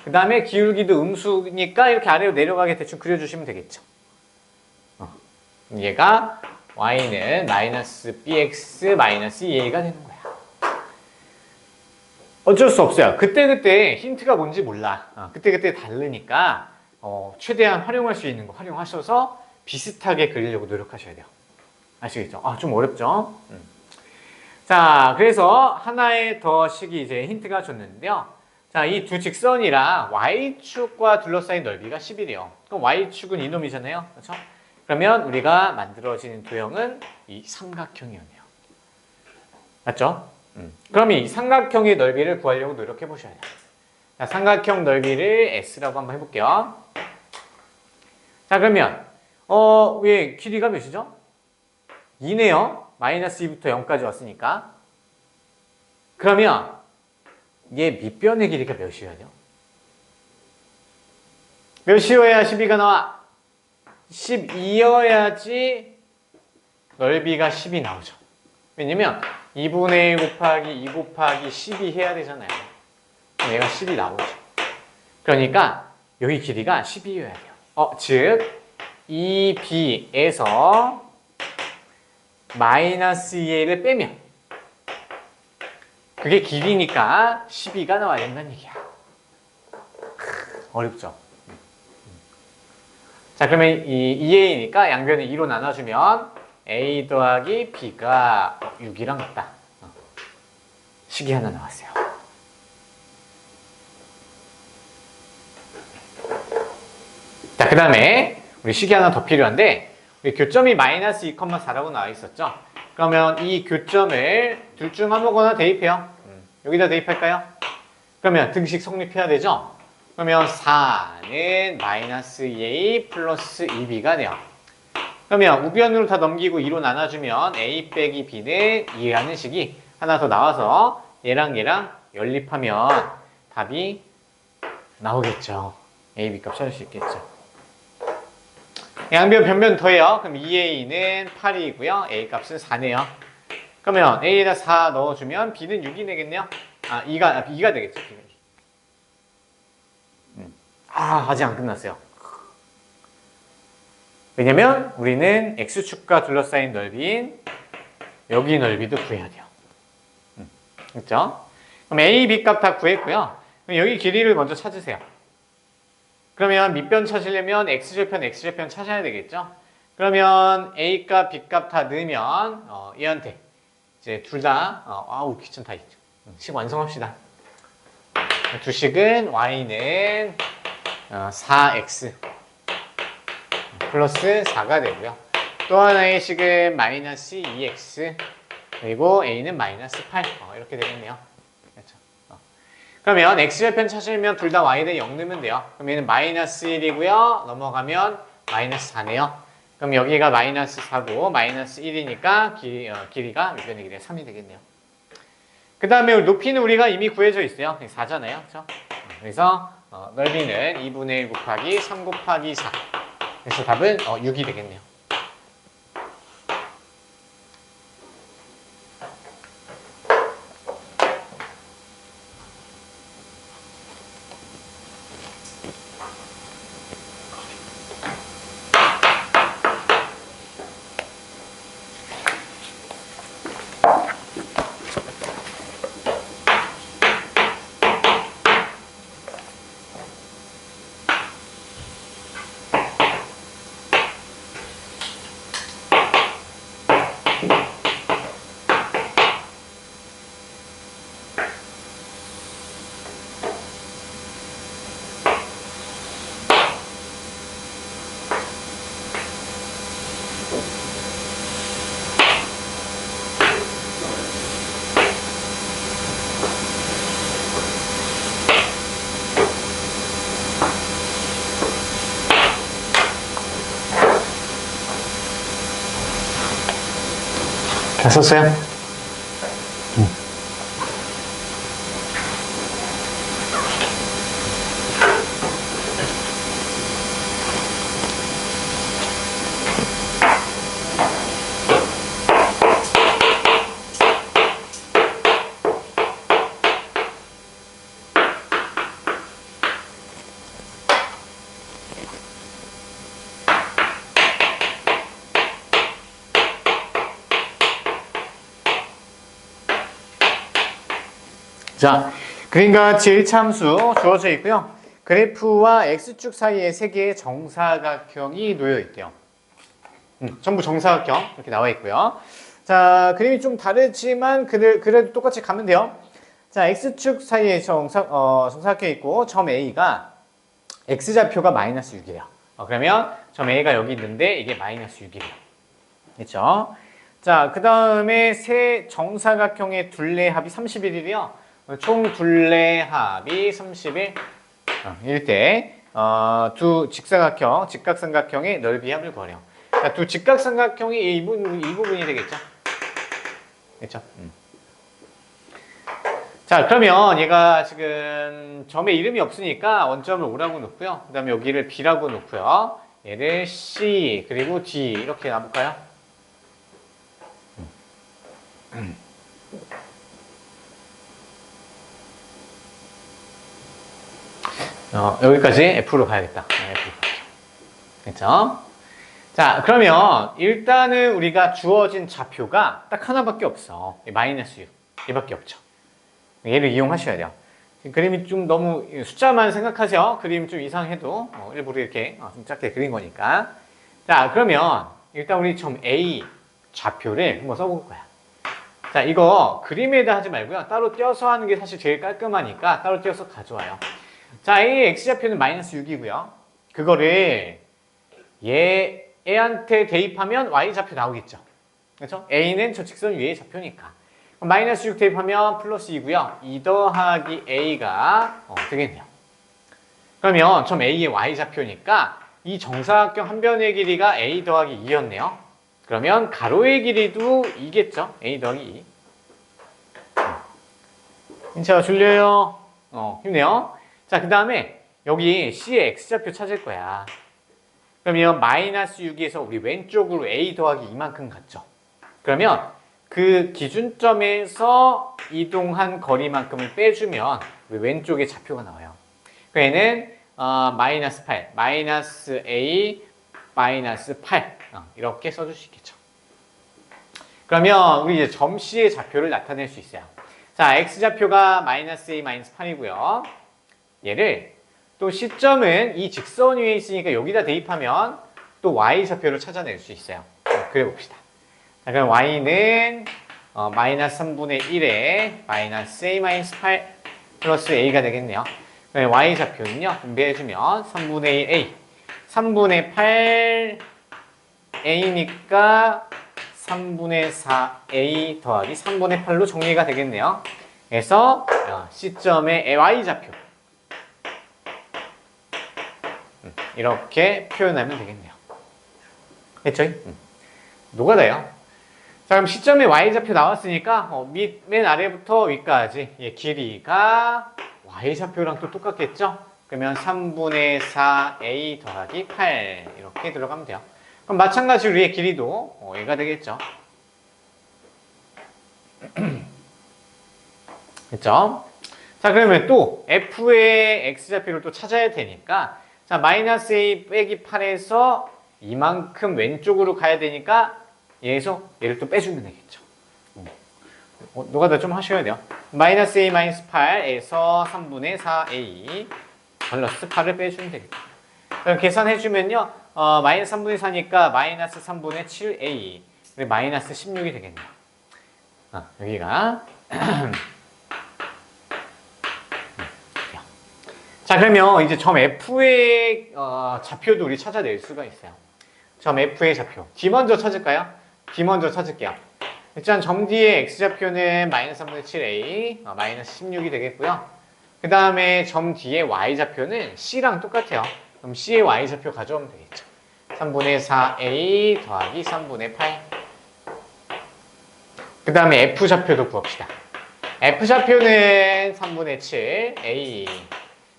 그 다음에 기울기도 음수니까 이렇게 아래로 내려가게 대충 그려주시면 되겠죠. 얘가 y는 마이너스 bx 마이너스 2a가 되는 거야. 어쩔 수 없어요. 그때그때 힌트가 뭔지 몰라. 그때그때 다르니까 최대한 활용할 수 있는 거 활용하셔서 비슷하게 그리려고 노력하셔야 돼요. 아시겠죠? 좀 어렵죠? 자, 그래서 하나의 더 식이 이제 힌트가 줬는데요. 자, 이 두 직선이랑 y축과 둘러싸인 넓이가 10이래요. 그럼 y축은 이놈이잖아요. 그렇죠? 그러면 우리가 만들어지는 도형은 이 삼각형이었네요. 맞죠? 그럼 이 삼각형의 넓이를 구하려고 노력해 보셔야 돼요. 자, 삼각형 넓이를 S라고 한번 해볼게요. 자, 그러면 왜 길이가 몇이죠? 2네요. 마이너스 2부터 0까지 왔으니까. 그러면 얘 밑변의 길이가 몇이어야 돼요? 몇이어야 12가 나와? 12여야지 넓이가 10이 나오죠. 왜냐면 2분의 1 곱하기 2 곱하기 12 해야 되잖아요. 그럼 얘가 10이 나오죠. 그러니까 여기 길이가 12여야 돼요. 즉, 이 B에서 마이너스 2a를 빼면 그게 길이니까 12가 나와야 된다는 얘기야. 어렵죠? 자, 그러면 이 2a니까 양변을 2로 나눠주면 a 더하기 b가 6이랑 같다. 식이 하나 나왔어요. 자, 그 다음에 우리 식이 하나 더 필요한데 우리 교점이 마이너스 2,4라고 나와 있었죠? 그러면 이 교점을 둘 중 아무거나 대입해요. 여기다 대입할까요? 그러면 등식 성립해야 되죠? 그러면 4는 마이너스 2a 플러스 2b가 돼요. 그러면 우변으로 다 넘기고 2로 나눠주면 a 빼기 b는 2라는 식이 하나 더 나와서 얘랑 연립하면 답이 나오겠죠. a, b 값 찾을 수 있겠죠. 양변 변변 더해요. 그럼 2a는 8이고요. a 값은 4네요. 그러면 a에다 4 넣어주면 b는 6이 되겠네요. 2가 되겠죠. 아직 안 끝났어요. 왜냐면 우리는 x축과 둘러싸인 넓이인 여기 넓이도 구해야 돼요. 그렇죠? 그럼 a, b 값 다 구했고요. 그럼 여기 길이를 먼저 찾으세요. 그러면 밑변 찾으려면 x절편 찾아야 되겠죠? 그러면 a 값, b 값 다 넣으면 얘한테 이제 둘 다 귀찮다. 식 완성합시다. 두 식은 y는 4x 플러스 4가 되고요. 또 하나의 식은 마이너스 2x 그리고 a는 마이너스 8 이렇게 되겠네요. 그렇죠? 그러면 x절편 찾으면 둘 다 y에 0 넣으면 돼요. 그럼 얘는 마이너스 1이고요. 넘어가면 마이너스 4네요. 그럼 여기가 마이너스 4고 마이너스 1이니까 길이가 밑변의 길이가 3이 되겠네요. 그 다음에 높이는 우리가 이미 구해져 있어요. 4잖아요. 그렇죠? 그래서 넓이는 2분의 1 곱하기 3 곱하기 4. 그래서 답은 6이 되겠네요. 다 썼어요? 자, 그림과 같이 1차 함수 주어져 있고요. 그래프와 x축 사이에 세 개의 정사각형이 놓여 있대요. 전부 정사각형 이렇게 나와 있고요. 자, 그림이 좀 다르지만 그래도 똑같이 가면 돼요. 자, x축 사이에 정사각형이 있고 점 A가 x좌표가 마이너스 6이에요. 그러면 점 A가 여기 있는데 이게 마이너스 6이에요. 그렇죠? 자, 그 다음에 세 정사각형의 둘레합이 31이래요. 총 둘레합이 30일 일 때 두 직각삼각형의 넓이합을 구하래요. 자, 두 직각삼각형이 이 부분이 되겠죠? 그렇죠? 자, 그러면 얘가 지금 점에 이름이 없으니까 원점을 O라고 놓고요. 그 다음에 여기를 B라고 놓고요. 얘를 C 그리고 D 이렇게 놔볼까요? 여기까지 F로 가야겠다. F로 가죠. 그렇죠? 자, 그러면 일단은 우리가 주어진 좌표가 딱 하나밖에 없어. 마이너스 6. 얘밖에 없죠. 얘를 이용하셔야 돼요. 그림이 좀 너무 숫자만 생각하세요. 그림 좀 이상해도 일부러 이렇게 좀 작게 그린 거니까. 자, 그러면 일단 우리 점 A 좌표를 한번 써볼 거야. 자, 이거 그림에다 하지 말고요. 따로 떼어서 하는 게 사실 제일 깔끔하니까 따로 떼어서 가져와요. 자, A의 X좌표는 마이너스 6이고요. 그거를 얘한테 대입하면 Y좌표 나오겠죠. 그렇죠? A는 저 직선 위의 좌표니까. 그럼 마이너스 6 대입하면 플러스 2고요. 2 더하기 A가 되겠네요. 그러면 점 A의 Y좌표니까 이 정사각형 한 변의 길이가 A 더하기 2였네요. 그러면 가로의 길이도 2겠죠. A 더하기 2. 인차가 줄려요. 힘내요. 자, 그 다음에 여기 C의 X좌표 찾을 거야. 그러면 마이너스 6에서 우리 왼쪽으로 A 더하기 2만큼 갔죠. 그러면 그 기준점에서 이동한 거리만큼을 빼주면 우리 왼쪽에 좌표가 나와요. 얘는 마이너스 8, 마이너스 A, 마이너스 8 이렇게 써줄 수 있겠죠. 그러면 우리 이제 점 C의 좌표를 나타낼 수 있어요. 자, X좌표가 마이너스 A, 마이너스 8이고요. 얘를 또 C점은 이 직선 위에 있으니까 여기다 대입하면 또 Y좌표를 찾아낼 수 있어요. 그래 봅시다. 자, 그럼 Y는 마이너스 3분의 1에 마이너스 A 마이너스 8 플러스 A가 되겠네요. 그럼 Y좌표는요, 분배해주면 3분의 1 A, 3분의 8 A니까 3분의 4 A 더하기 3분의 8로 정리가 되겠네요. 그래서 C점의 Y좌표 이렇게 표현하면 되겠네요. 됐죠? 노가다요. 자, 그럼 C점의 Y좌표 나왔으니까 맨 아래부터 위까지 길이가 Y좌표랑 또 똑같겠죠? 그러면 3분의 4A 더하기 8 이렇게 들어가면 돼요. 그럼 마찬가지로 얘 길이도 얘가 되겠죠? 됐죠? 자, 그러면 또 F의 X좌표를 또 찾아야 되니까 자, 마이너스 A 빼기 8에서 이만큼 왼쪽으로 가야 되니까 얘에서 얘를 또 빼주면 되겠죠. 노가다 좀 하셔야 돼요. 마이너스 A 마이너스 8에서 3분의 4A 플러스 8을 빼주면 되겠죠. 그럼 계산해주면요. 마이너스 3분의 4니까 마이너스 3분의 7A 그리고 마이너스 16이 되겠네요. 여기가 자, 그러면 이제 점 F의 좌표도 우리 찾아낼 수가 있어요. 점 F의 좌표. D 먼저 찾을까요? D 먼저 찾을게요. 일단 점 D의 X좌표는 마이너스 3분의 7A, 마이너스 16이 되겠고요. 그 다음에 점 D의 Y좌표는 C랑 똑같아요. 그럼 C의 Y좌표 가져오면 되겠죠. 3분의 4A 더하기 3분의 8. 그 다음에 F좌표도 구합시다. F좌표는 3분의 7A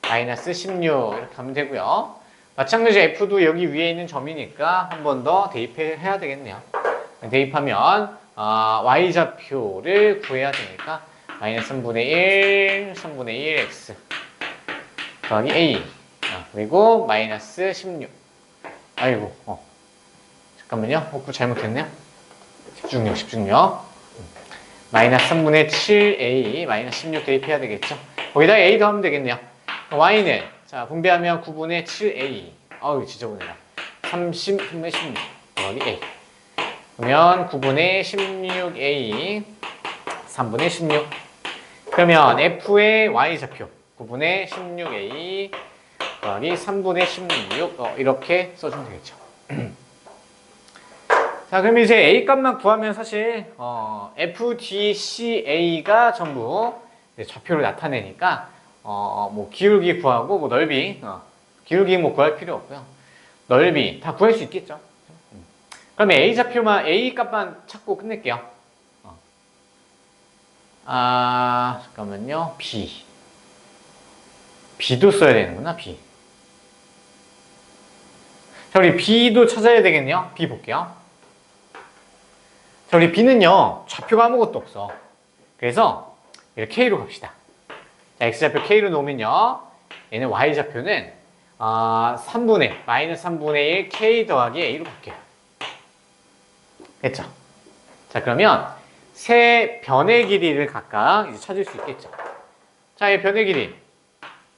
마이너스 16 이렇게 하면 되고요. 마찬가지로 F도 여기 위에 있는 점이니까 한 번 더 대입해야 되겠네요. 대입하면 Y좌표를 구해야 되니까 마이너스 3분의 1, 3분의 1 X 더하기 A 그리고 마이너스 16 아이고 잠깐만요. 구 잘못했네요. 집중력 마이너스 3분의 7A 마이너스 16 대입해야 되겠죠. 거기다 A 더하면 되겠네요. Y는 자 분배하면 9분의 7A 아우 지저분해라 30분의 16 더하기 A 그러면 9분의 16A 3분의 16 그러면 F의 Y좌표 9분의 16A 더하기 3분의 16 이렇게 써주면 되겠죠. 자, 그럼 이제 A 값만 구하면 사실 FDCA가 전부 좌표를 나타내니까 뭐 기울기 구하고 뭐 넓이 기울기 뭐 구할 필요 없고요. 넓이 다 구할 수 있겠죠. 그러면 A 좌표만 A 값만 찾고 끝낼게요. 잠깐만요. B도 써야 되는구나. B. 자, 우리 B도 찾아야 되겠네요. B 볼게요. 자, 우리 B는요, 좌표가 아무것도 없어. 그래서 이렇게 K로 갑시다. 자, X좌표 K로 놓으면요, 얘는 Y좌표는 마이너스 3분의 1 k 더하기 a로 바뀌어요. 됐죠? 자, 그러면 세 변의 길이를 각각 이제 찾을 수 있겠죠. 자, 이 변의 길이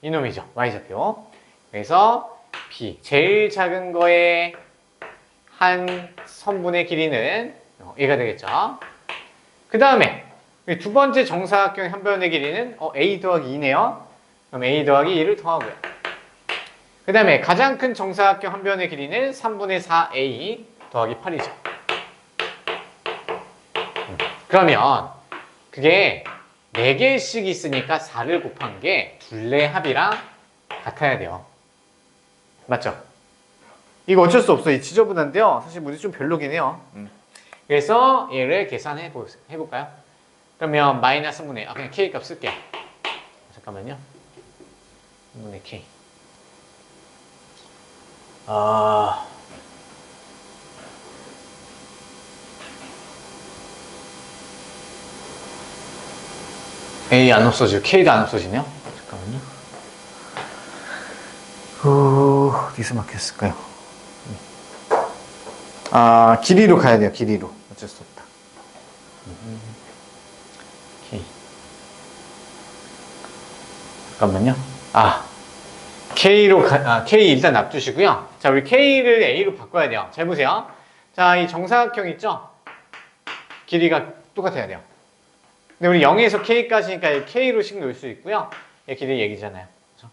이놈이죠. y좌표. 그래서 b 제일 작은 거의 한 선분의 길이는 a가 되겠죠. 그 다음에 두 번째 정사각형 한 변의 길이는 a 더하기 2네요. 그럼 a 더하기 2를 더하고요. 그 다음에 가장 큰 정사각형 한 변의 길이는 3분의 4a 더하기 8이죠. 그러면 그게 4개씩 있으니까 4를 곱한 게 둘레 합이랑 같아야 돼요. 맞죠? 이거 어쩔 수 없어. 이 지저분한데요. 사실 문제 좀 별로긴 해요. 그래서 얘를 계산해 볼까요? 그러면 마이너스 3분의 그냥 k 값 쓸게요. 잠깐만요. 3분의 k. A 안 없어지고 K도 안 없어지네요. 잠깐만요. 어디서 막혔을까요? 길이로 가야 돼요. 길이로. 어쩔 수 없다. K. 잠깐만요. K 일단 놔두시고요. 자, 우리 K를 A로 바꿔야 돼요. 잘 보세요. 자, 이 정사각형 있죠? 길이가 똑같아야 돼요. 근데 우리 0에서 K까지니까 K로씩 놓을 수 있고요. 얘 길이 얘기잖아요. 그렇죠?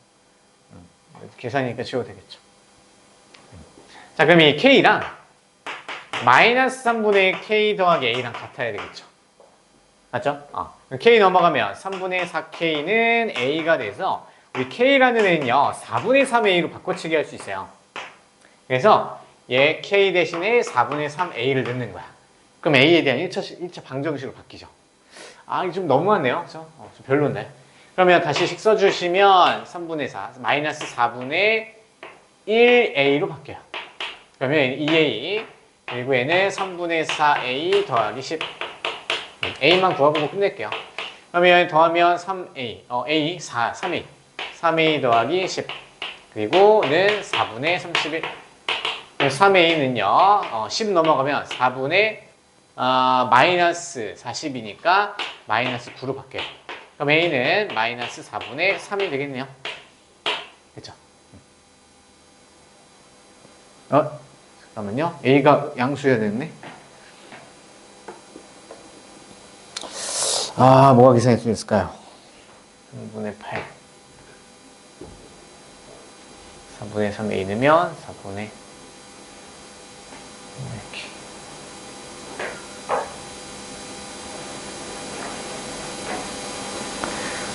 계산이니까 지워도 되겠죠. 자, 그럼 이 K랑 마이너스 3분의 K 더하기 A랑 같아야 되겠죠. 맞죠? K 넘어가면 3분의 4K는 A가 돼서 우리 K라는 애는요 4분의 3A로 바꿔치기 할 수 있어요. 그래서 얘 K 대신에 4분의 3A를 넣는 거야. 그럼 A에 대한 1차 방정식으로 바뀌죠. 이거 좀 너무하네요. 그렇죠? 좀 별론데. 그러면 다시 식 써주시면 3분의 4, 마이너스 4분의 1A로 바뀌어요. 그러면 2A, 그리고 얘는 3분의 4A 더하기 10. A만 구하고 끝낼게요. 그러면 더하면 3A, A, 3A. 3A 더하기 10. 그리고는 4분의 31. 3A는요, 10 넘어가면 4분의 마이너스 40이니까 마이너스 9로 바뀌어요. 그럼 A는 마이너스 4분의 3이 되겠네요. 그쵸? 잠깐만요. A가 양수여야 되겠네. 뭐가 계산할 수 있을까요? 3분의 8. 4분의 3 A 넣으면 4분의 이렇게.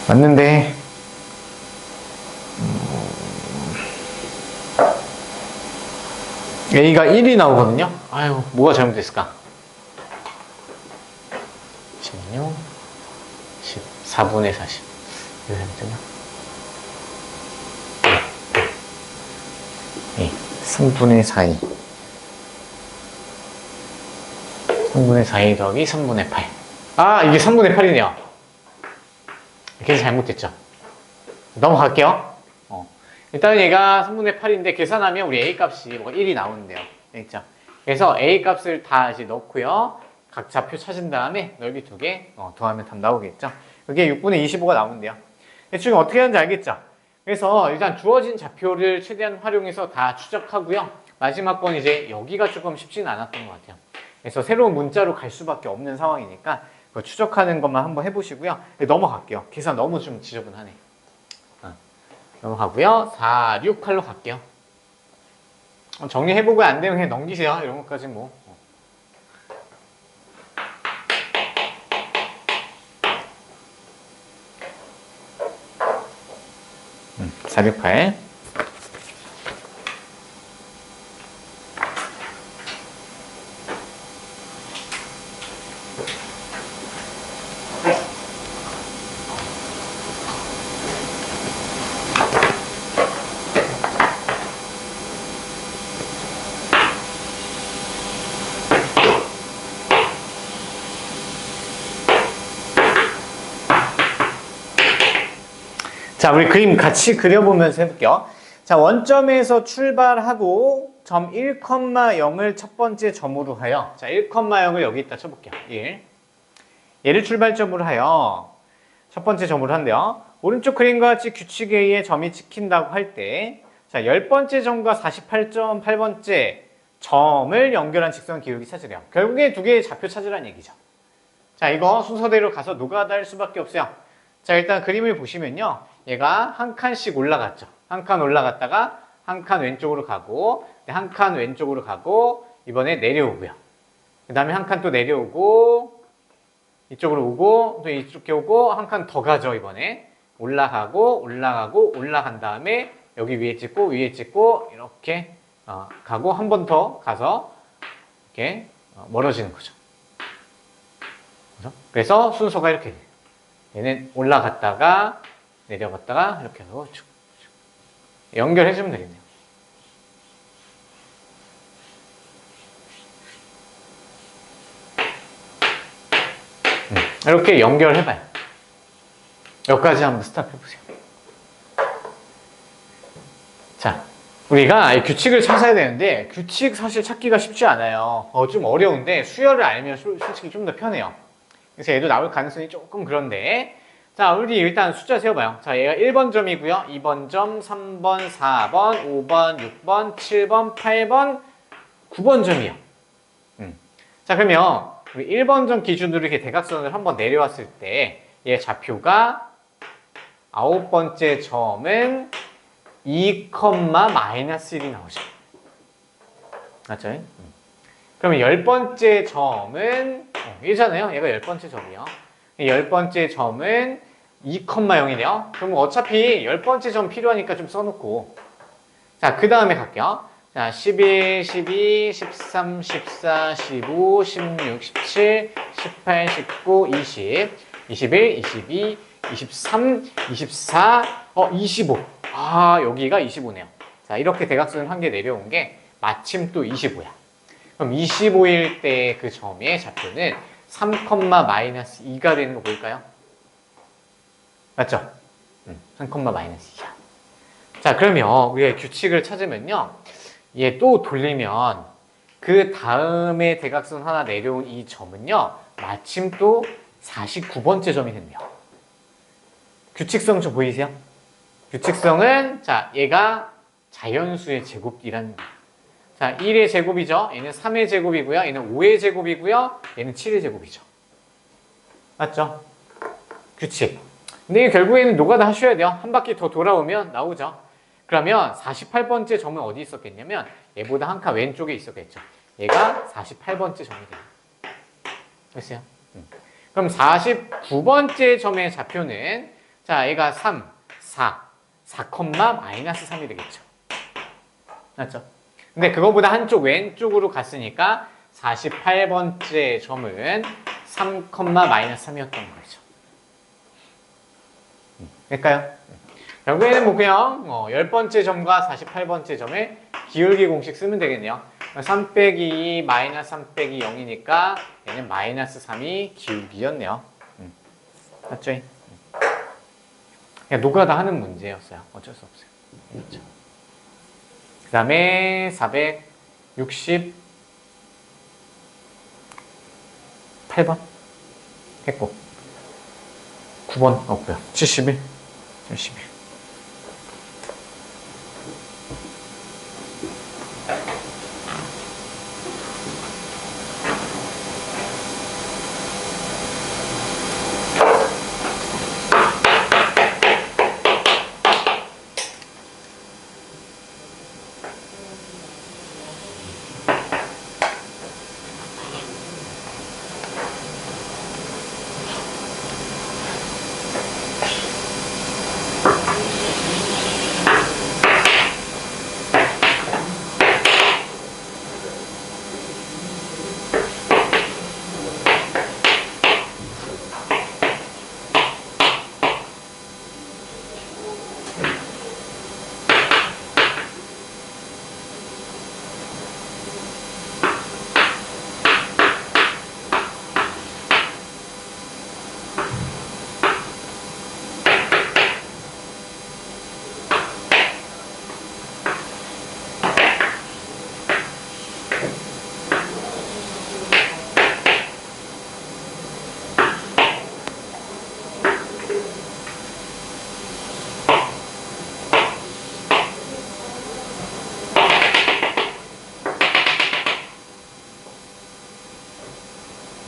맞는데 A가 1이 나오거든요. 아유, 뭐가 잘못됐을까? 16, 14분의 40. 이거 잘못됐나? 3분의 4이 3분의 4이 더하기 3분의 8. 이게 3분의 8이네요. 계산 잘못됐죠. 넘어갈게요. 일단 얘가 3분의 8인데 계산하면 우리 A 값이 1이 나오는데요. 있죠? 그래서 A 값을 다 이제 넣고요. 각 좌표 찾은 다음에 넓이 2개 더하면 답 나오겠죠. 그게 6분의 25가 나오는데요. 대충 어떻게 하는지 알겠죠? 그래서 일단 주어진 좌표를 최대한 활용해서 다 추적하고요. 마지막 건 이제 여기가 조금 쉽지는 않았던 것 같아요. 그래서 새로운 문자로 갈 수밖에 없는 상황이니까 그 추적하는 것만 한번 해보시고요. 넘어갈게요. 계산 너무 좀 지저분하네. 넘어가고요. 4, 6, 8로 갈게요. 정리해보고 안 되면 그냥 넘기세요. 이런 것까지 뭐. 4, 6, 8. 자, 우리 그림 같이 그려보면서 해볼게요. 자, 원점에서 출발하고 점 1,0을 첫 번째 점으로 하여, 자, 1,0을 여기 있다 쳐볼게요. 1. 얘를 출발점으로 하여 첫 번째 점으로 한대요. 오른쪽 그림과 같이 규칙에 의해 점이 찍힌다고 할 때, 자, 10번째 점과 48.8번째 점을 연결한 직선 기울기 찾으래요. 결국에 두 개의 좌표 찾으라는 얘기죠. 자, 이거 순서대로 가서 노가다할 수밖에 없어요. 자, 일단 그림을 보시면요. 얘가 한 칸씩 올라갔죠. 한 칸 올라갔다가 한 칸 왼쪽으로 가고, 한 칸 왼쪽으로 가고, 이번에 내려오고요. 그 다음에 한 칸 또 내려오고, 이쪽으로 오고, 또 이쪽에 오고, 한 칸 더 가죠, 이번에. 올라가고, 올라가고, 올라간 다음에 여기 위에 찍고, 위에 찍고, 이렇게 가고, 한 번 더 가서 이렇게 멀어지는 거죠. 그래서 순서가 이렇게 돼요. 얘는 올라갔다가, 내려갔다가, 이렇게 하고, 쭉, 쭉. 연결해주면 되겠네요. 이렇게 연결해봐요. 여기까지 한번 스탑 해보세요. 자, 우리가 이 규칙을 찾아야 되는데 규칙 사실 찾기가 쉽지 않아요. 좀 어려운데 수열을 알면 솔직히 좀 더 편해요. 그래서 얘도 나올 가능성이 조금 그런데, 자, 우리 일단 숫자 세워봐요. 자, 얘가 1번 점이고요. 2번 점, 3번, 4번, 5번, 6번, 7번, 8번, 9번 점이요. 자, 그러면 우리 1번 점 기준으로 이렇게 대각선을 한번 내려왔을 때 얘 좌표가 9번째 점은 2,-1이 나오죠. 맞죠? 그러면 10번째 점은 이잖아요. 얘가 10번째 점이요. 10번째 점은 2,0이네요. 그럼 어차피 10번째 점 필요하니까 좀 써놓고, 자, 그 다음에 갈게요. 자, 11, 12, 13, 14, 15, 16, 17, 18, 19, 20, 21, 22, 23, 24, 25. 아, 여기가 25네요. 자, 이렇게 대각선 한 개 내려온 게 마침 또 25야. 그럼 25일 때 그 점의 좌표는 3,-2가 되는 거 보일까요? 맞죠? 3,-2야. 자, 그러면 우리가 규칙을 찾으면요. 얘 또 돌리면 그 다음에 대각선 하나 내려온 이 점은요. 마침 또 49번째 점이 된대요. 규칙성 좀 보이세요? 규칙성은, 자, 얘가 자연수의 제곱이라는 거예요. 자, 1의 제곱이죠. 얘는 3의 제곱이고요. 얘는 5의 제곱이고요. 얘는 7의 제곱이죠. 맞죠? 규칙. 근데 이게 결국에는 노가다 하셔야 돼요. 한 바퀴 더 돌아오면 나오죠. 그러면 48번째 점은 어디 있었겠냐면 얘보다 한 칸 왼쪽에 있었겠죠. 얘가 48번째 점이 돼요. 됐어요? 그럼 49번째 점의 좌표는, 자, 얘가 3, 4,-3이 되겠죠. 맞죠? 근데 그거보다 한쪽 왼쪽으로 갔으니까 48번째 점은 3,-3이었던 거죠. 될까요? 결국에는 뭐 그냥 10번째 점과 48번째 점의 기울기 공식 쓰면 되겠네요. 3 빼기 2 마이너스 3 빼기 0이니까 얘는 마이너스 3이 기울기였네요. 맞죠? 그냥 노가다 하는 문제였어요. 어쩔 수 없어요. 그렇죠. 그 다음에 468번 했고 9번 없고요. 71.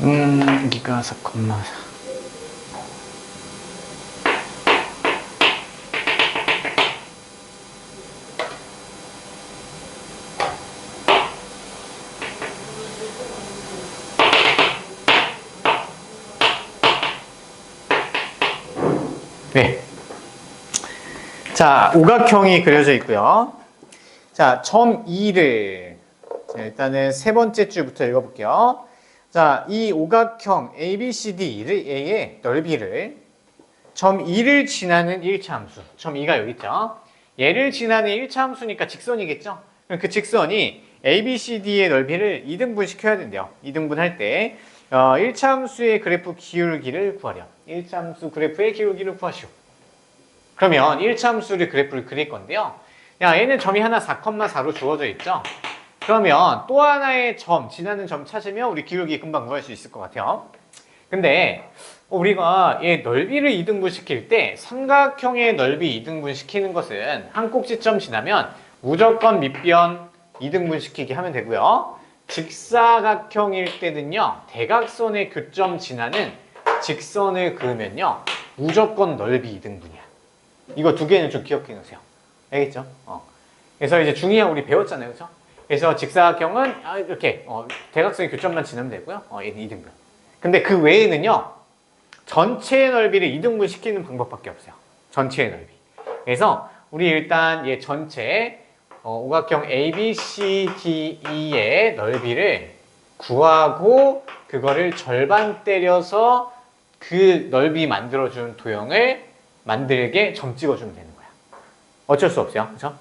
여기가 4,4. 네. 자, 오각형이 그려져 있고요. 자, 점 2를 일단은 세 번째 줄부터 읽어볼게요. 자, 이 오각형 ABCD의 넓이를 점 2를 지나는 1차 함수. 점 2가 여기 있죠. 얘를 지나는 1차 함수니까 직선이겠죠. 그럼 그 직선이 ABCD의 넓이를 2등분 시켜야 된대요. 2등분 할 때 1차 함수의 그래프 기울기를 구하렴. 1차 함수 그래프의 기울기를 구하시오. 그러면 1차 함수를 그래프를 그릴 건데요. 야, 얘는 점이 하나 4,4로 주어져 있죠. 그러면 또 하나의 점, 지나는 점 찾으면 우리 기울기 금방 구할 수 있을 것 같아요. 근데 우리가 얘 넓이를 2등분 시킬 때 삼각형의 넓이 2등분 시키는 것은 한 꼭지점 지나면 무조건 밑변 2등분 시키게 하면 되고요. 직사각형일 때는요, 대각선의 교점 지나는 직선을 그으면요, 무조건 넓이 2등분이야. 이거 두 개는 좀 기억해 놓으세요. 알겠죠? 그래서 이제 중2하 우리 배웠잖아요. 그죠? 그래서 직사각형은 이렇게 대각선의 교점만 지나면 되고요. 얘는 2등분. 근데 그 외에는요, 전체의 넓이를 2등분 시키는 방법밖에 없어요. 전체의 넓이. 그래서 우리 일단 얘 전체 오각형 ABCDE의 넓이를 구하고 그거를 절반 때려서 그 넓이 만들어준 도형을 만들게 점 찍어주면 되는 거야. 어쩔 수 없어요. 그렇죠?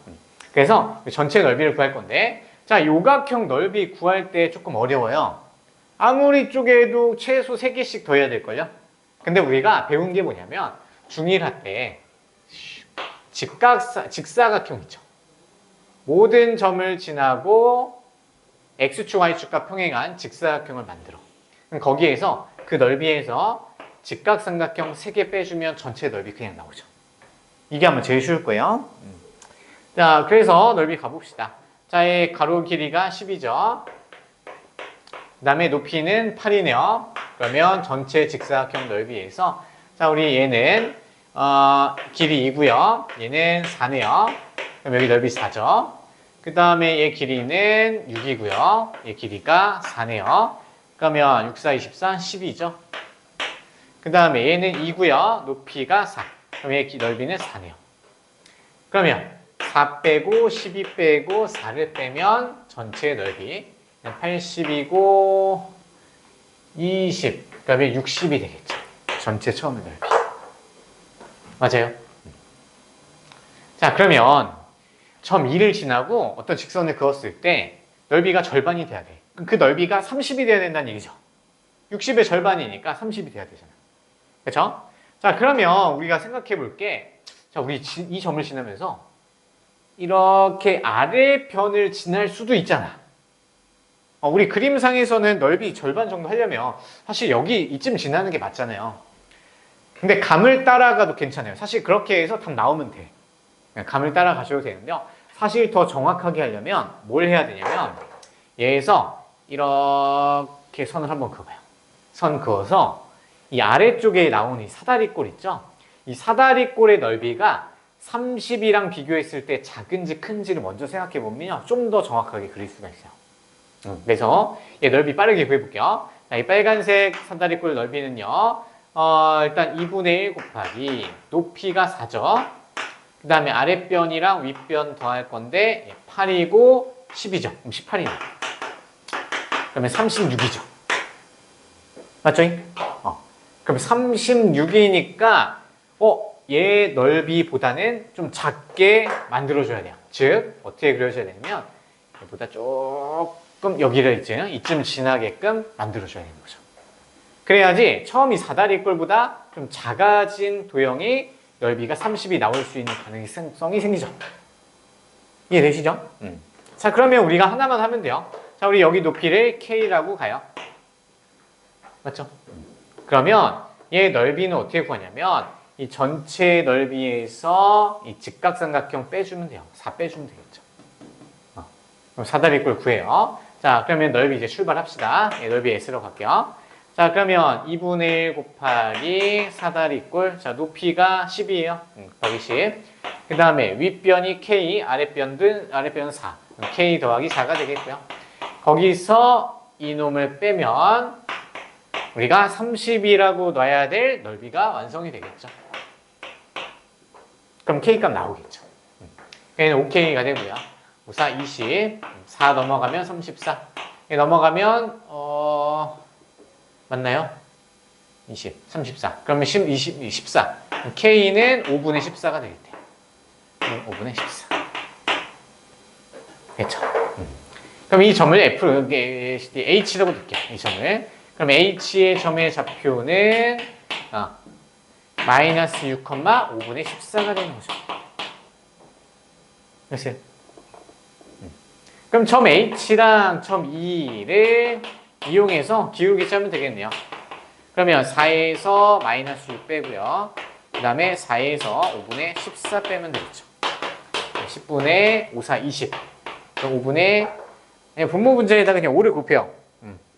그래서 전체 넓이를 구할 건데, 자, 요각형 넓이 구할 때 조금 어려워요. 아무리 쪼개도 최소 3개씩 더 해야 될걸요? 근데 우리가 배운 게 뭐냐면 중1할 때 직사각형 있죠. 모든 점을 지나고 X축, Y축과 평행한 직사각형을 만들어. 그럼 거기에서 그 넓이에서 직각삼각형 3개 빼주면 전체 넓이 그냥 나오죠. 이게 아마 제일 쉬울 거예요. 자, 그래서 넓이 가봅시다. 자, 이 가로 길이가 10이죠. 그 다음에 높이는 8이네요. 그러면 전체 직사각형 넓이에서 자, 우리 얘는 길이 2고요. 얘는 4네요. 그럼 여기 넓이 4죠. 그 다음에 얘 길이는 6이고요. 얘 길이가 4네요. 그러면 6, 4, 24, 12죠. 그 다음에 얘는 2고요. 높이가 4. 그럼 얘 넓이는 4네요. 그러면 4 빼고 12 빼고 4를 빼면 전체 넓이 80이고 20, 그 다음에 60이 되겠죠. 전체 처음의 넓이. 맞아요? 자, 그러면 점 2를 지나고 어떤 직선을 그었을 때 넓이가 절반이 돼야 돼. 그럼 그 넓이가 30이 돼야 된다는 얘기죠. 60의 절반이니까 30이 돼야 되잖아. 그렇죠? 자, 그러면 우리가 생각해 볼게. 자, 우리 이 점을 지나면서 이렇게 아래편을 지날 수도 있잖아. 우리 그림상에서는 넓이 절반 정도 하려면 사실 여기 이쯤 지나는 게 맞잖아요. 근데 감을 따라가도 괜찮아요. 사실 그렇게 해서 답 나오면 돼. 감을 따라가셔도 되는데요. 사실 더 정확하게 하려면 뭘 해야 되냐면 얘에서 이렇게 선을 한번 그어봐요. 선 그어서 이 아래쪽에 나오는 이 사다리꼴 있죠? 이 사다리꼴의 넓이가 30이랑 비교했을 때 작은지 큰지를 먼저 생각해 보면요, 좀 더 정확하게 그릴 수가 있어요. 그래서 얘 넓이 빠르게 구해볼게요. 자, 이 빨간색 사다리꼴 넓이는요, 일단 2분의 1 곱하기 높이가 4죠. 그 다음에 아랫변이랑 윗변 더할 건데 8이고 10이죠. 그럼 18이네. 그러면 36이죠. 맞죠? 그럼 36이니까 얘 넓이보다는 좀 작게 만들어줘야 돼요. 즉 어떻게 그려줘야 되냐면 얘보다 조금 여기를 이제 이쯤 지나게끔 만들어줘야 되는 거죠. 그래야지 처음 이 사다리꼴보다 좀 작아진 도형이 넓이가 30이 나올 수 있는 가능성이 생기죠. 이해되시죠? 자, 그러면 우리가 하나만 하면 돼요. 자, 우리 여기 높이를 K라고 가요. 맞죠? 그러면 얘 넓이는 어떻게 구하냐면 이 전체 넓이에서 이 직각삼각형 빼주면 돼요. 4 빼주면 되겠죠. 그럼 사다리꼴 구해요. 자, 그러면 넓이 이제 출발합시다. 얘 넓이 S로 갈게요. 자, 그러면 2분의 1 곱하기 4다리 꼴. 자, 높이가 10이에요. 곱하기 10. 그 다음에 윗변이 K, 아랫변은 4. K 더하기 4가 되겠고요. 거기서 이놈을 빼면 우리가 30이라고 놔야 될 넓이가 완성이 되겠죠. 그럼 K 값 나오겠죠. K는 5K가 되고요. 5, 4, 20. 4 넘어가면 34. 넘어가면 맞나요? 20, 34. 그러면 14. K는 5분의 14가 되겠대요. 5분의 14. 됐죠? 그럼 이 점을 H라고 둘게요. 이 점을. 그럼 H의 점의 좌표는 마이너스 6,5분의 14가 되는 거죠. 됐어요? 그럼 점 H랑 점 E를 이용해서 기울기 짜면 되겠네요. 그러면 4에서 마이너스 6 빼고요. 그 다음에 4에서 5분의 14 빼면 되겠죠. 10분의 5, 4, 20. 그럼 5분의 분모 문제에다 그냥 5를 곱해요.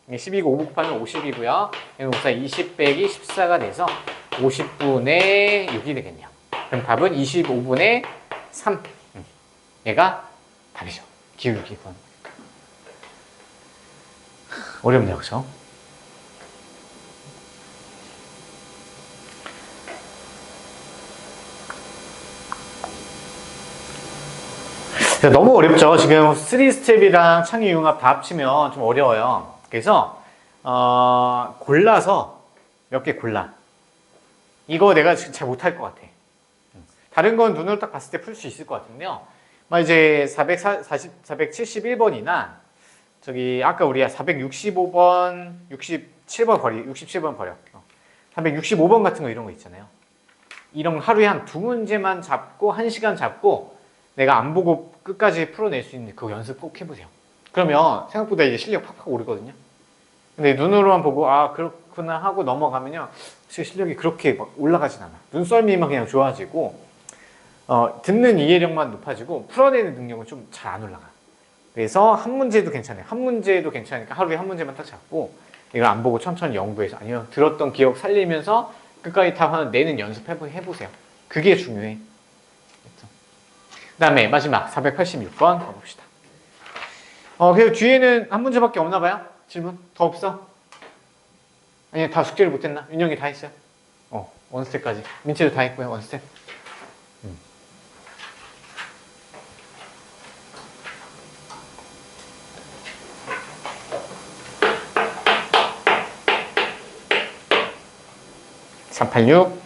12고 5 곱하면 50이고요. 5, 4, 20 빼기 14가 돼서 50분의 6이 되겠네요. 그럼 답은 25분의 3. 얘가 답이죠. 기울기 번. 어렵네요, 그죠? 너무 어렵죠. 지금 3스텝이랑 창의 융합 다 합치면 좀 어려워요. 그래서 골라서 몇 개 골라. 이거 내가 잘 못할 것 같아. 다른 건 눈으로 딱 봤을 때 풀 수 있을 것 같은데요. 이제 471번이나 저기 아까 우리가 465번, 67번 버려. 465번 같은 거 이런 거 있잖아요. 이런 하루에 한 2문제만 잡고 1시간 잡고 내가 안 보고 끝까지 풀어낼 수 있는 그거 연습 꼭 해보세요. 그러면 생각보다 이제 실력 팍팍 오르거든요. 근데 눈으로만 보고 그렇구나 하고 넘어가면요, 실력이 그렇게 막 올라가진 않아. 눈썰미만 그냥 좋아지고 듣는 이해력만 높아지고 풀어내는 능력은 좀 잘 안 올라가. 그래서 한 문제도 괜찮아요. 한 문제도 괜찮으니까 하루에 한 문제만 딱 잡고 이걸 안 보고 천천히 연구해서 아니면 들었던 기억 살리면서 끝까지 다 내는 연습 해보세요. 그게 중요해. 그 다음에 마지막 486번 가봅시다. 그래서 뒤에는 한 문제밖에 없나 봐요? 질문? 더 없어? 아니, 다 숙제를 못했나? 윤영이 다 했어요? 원스텝까지. 민채도 다 했고요, 원스텝. 386.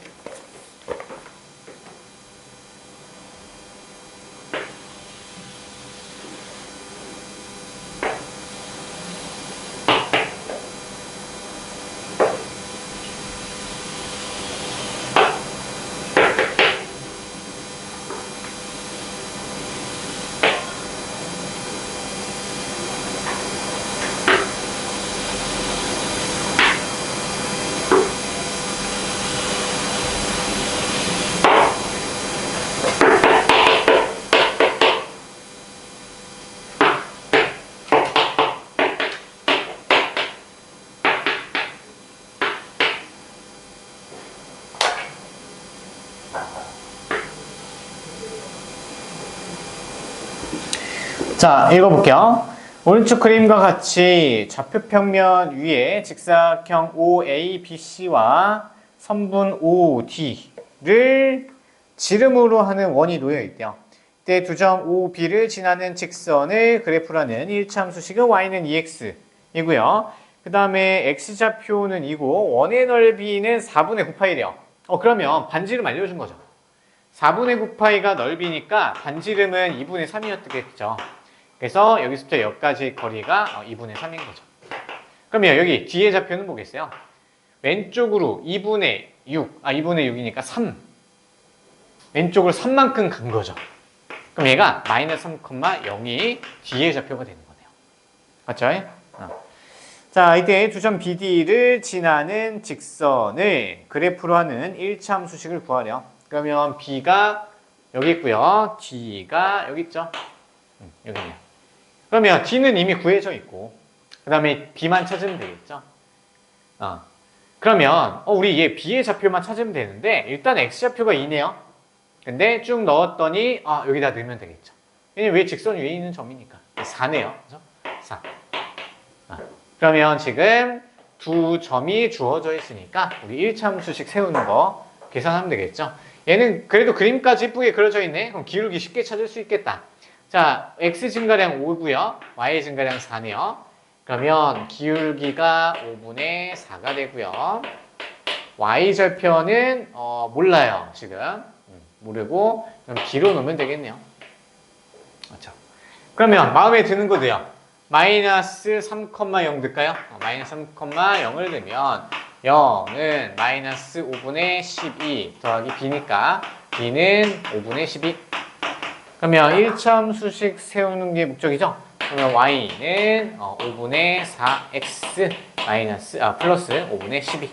자, 읽어볼게요. 오른쪽 그림과 같이 좌표평면 위에 직사각형 OABC와 선분 OD를 지름으로 하는 원이 놓여 있대요. 이때 두 점 OB를 지나는 직선을 그래프로 하는 1차함수식은 y는 2x이고요. 그 다음에 x좌표는 이고 원의 넓이는 4분의 9파이래요. 그러면 반지름 알려준 거죠. 4분의 9파이가 넓이니까 반지름은 2분의 3이었겠죠. 그래서 여기서부터 여기까지 거리가 2분의 3인 거죠. 그러면 여기 뒤에 좌표는 뭐겠어요? 왼쪽으로 2분의 6, 2분의 6이니까 3. 왼쪽으로 3만큼 간 거죠. 그럼 얘가 마이너스 3,0이 뒤에 좌표가 되는 거네요. 맞죠? 자, 이때 두 점 BD를 지나는 직선을 그래프로 하는 1차 함수식을 구하래요. 그러면 B가 여기 있고요. D가 여기 있죠. 여기네요. 그러면 D는 이미 구해져 있고 그 다음에 B만 찾으면 되겠죠. 그러면 우리 얘 B의 좌표만 찾으면 되는데 일단 X좌표가 2네요. 근데 쭉 넣었더니 여기다 넣으면 되겠죠. 왜냐면 왜 직선 위에 있는 점이니까. 4네요. 그죠? 4. 그러면 지금 두 점이 주어져 있으니까 우리 1차함수식 세우는 거 계산하면 되겠죠. 얘는 그래도 그림까지 예쁘게 그려져 있네. 그럼 기울기 쉽게 찾을 수 있겠다. 자, x 증가량 5고요. y 증가량 4네요. 그러면 기울기가 5분의 4가 되고요. y절편은 몰라요. 지금 모르고 그럼 B로 놓으면 되겠네요. 그렇죠. 그러면 마음에 드는 거도요. 마이너스 3,0 넣을까요? 마이너스 3,0을 넣으면 0은 마이너스 5분의 12 더하기 B니까 B는 5분의 12. 그러면 1차함수식 세우는 게 목적이죠? 그러면 Y는 5분의 4X 플러스 5분의 12.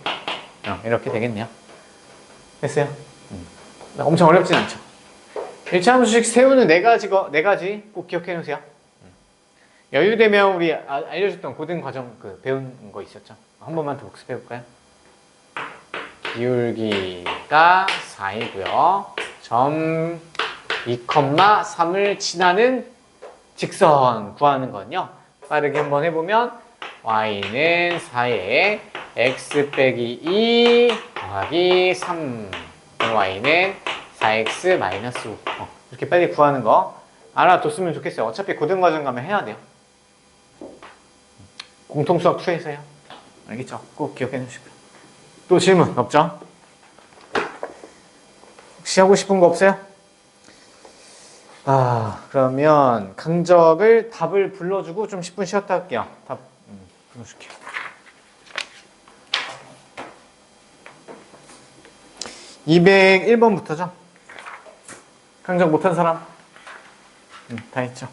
이렇게 되겠네요. 됐어요? 엄청 어렵진 않죠. 1차함수식 세우는 네 가지 꼭 기억해 놓으세요. 여유되면 우리 알려줬던 고등 과정 배운 거 있었죠? 한 번만 더 복습해 볼까요? 기울기가 4이고요. 점 2,3을 지나는 직선 구하는 건요. 빠르게 한번 해보면 y는 4에 x 빼기 2 더하기 3 y는 4x 마이너스 5 이렇게 빨리 구하는 거 알아뒀으면 좋겠어요. 어차피 고등과정 가면 해야 돼요. 공통수학 2에서요. 알겠죠? 꼭 기억해 놓으시고요. 또 질문 없죠? 혹시 하고 싶은 거 없어요? 그러면 강적을 답을 불러주고 좀 10분 쉬었다 할게요. 답 불러줄게요. 201번부터죠? 강적 못한 사람? 다 했죠?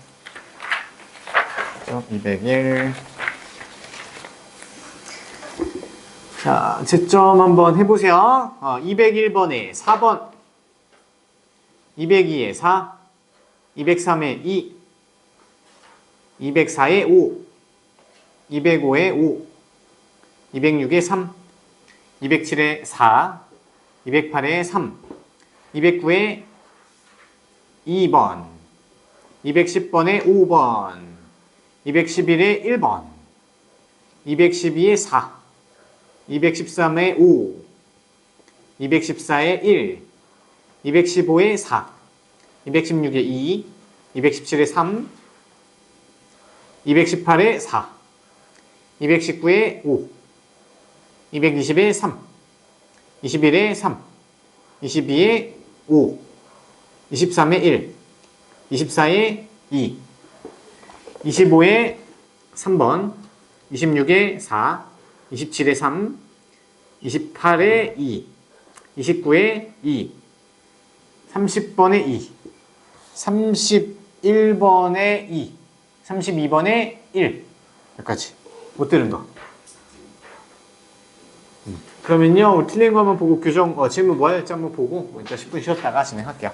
201. 자, 채점 한번 해보세요. 201번에 4번, 202에 4, 203에 2, 204에 5, 205에 5, 206에 3, 207에 4, 208에 3, 209에 2번, 210번에 5번, 211에 1번, 212에 4, 213에 5, 214에 1, 215에 4, 216에 2, 217에 3, 218에 4, 219에 5, 220에 3, 21에 3, 22에 5, 23에 1, 24에 2, 25에 3번, 26에 4, 27에 3, 28에 2, 29에 2, 30번에 2, 31번에 2, 32번에 1 여기까지 못 들은 거. 그러면요 우리 틀린 거 한번 보고 규정 질문 뭐 할지 한번 보고 일단 10분 쉬었다가 진행할게요.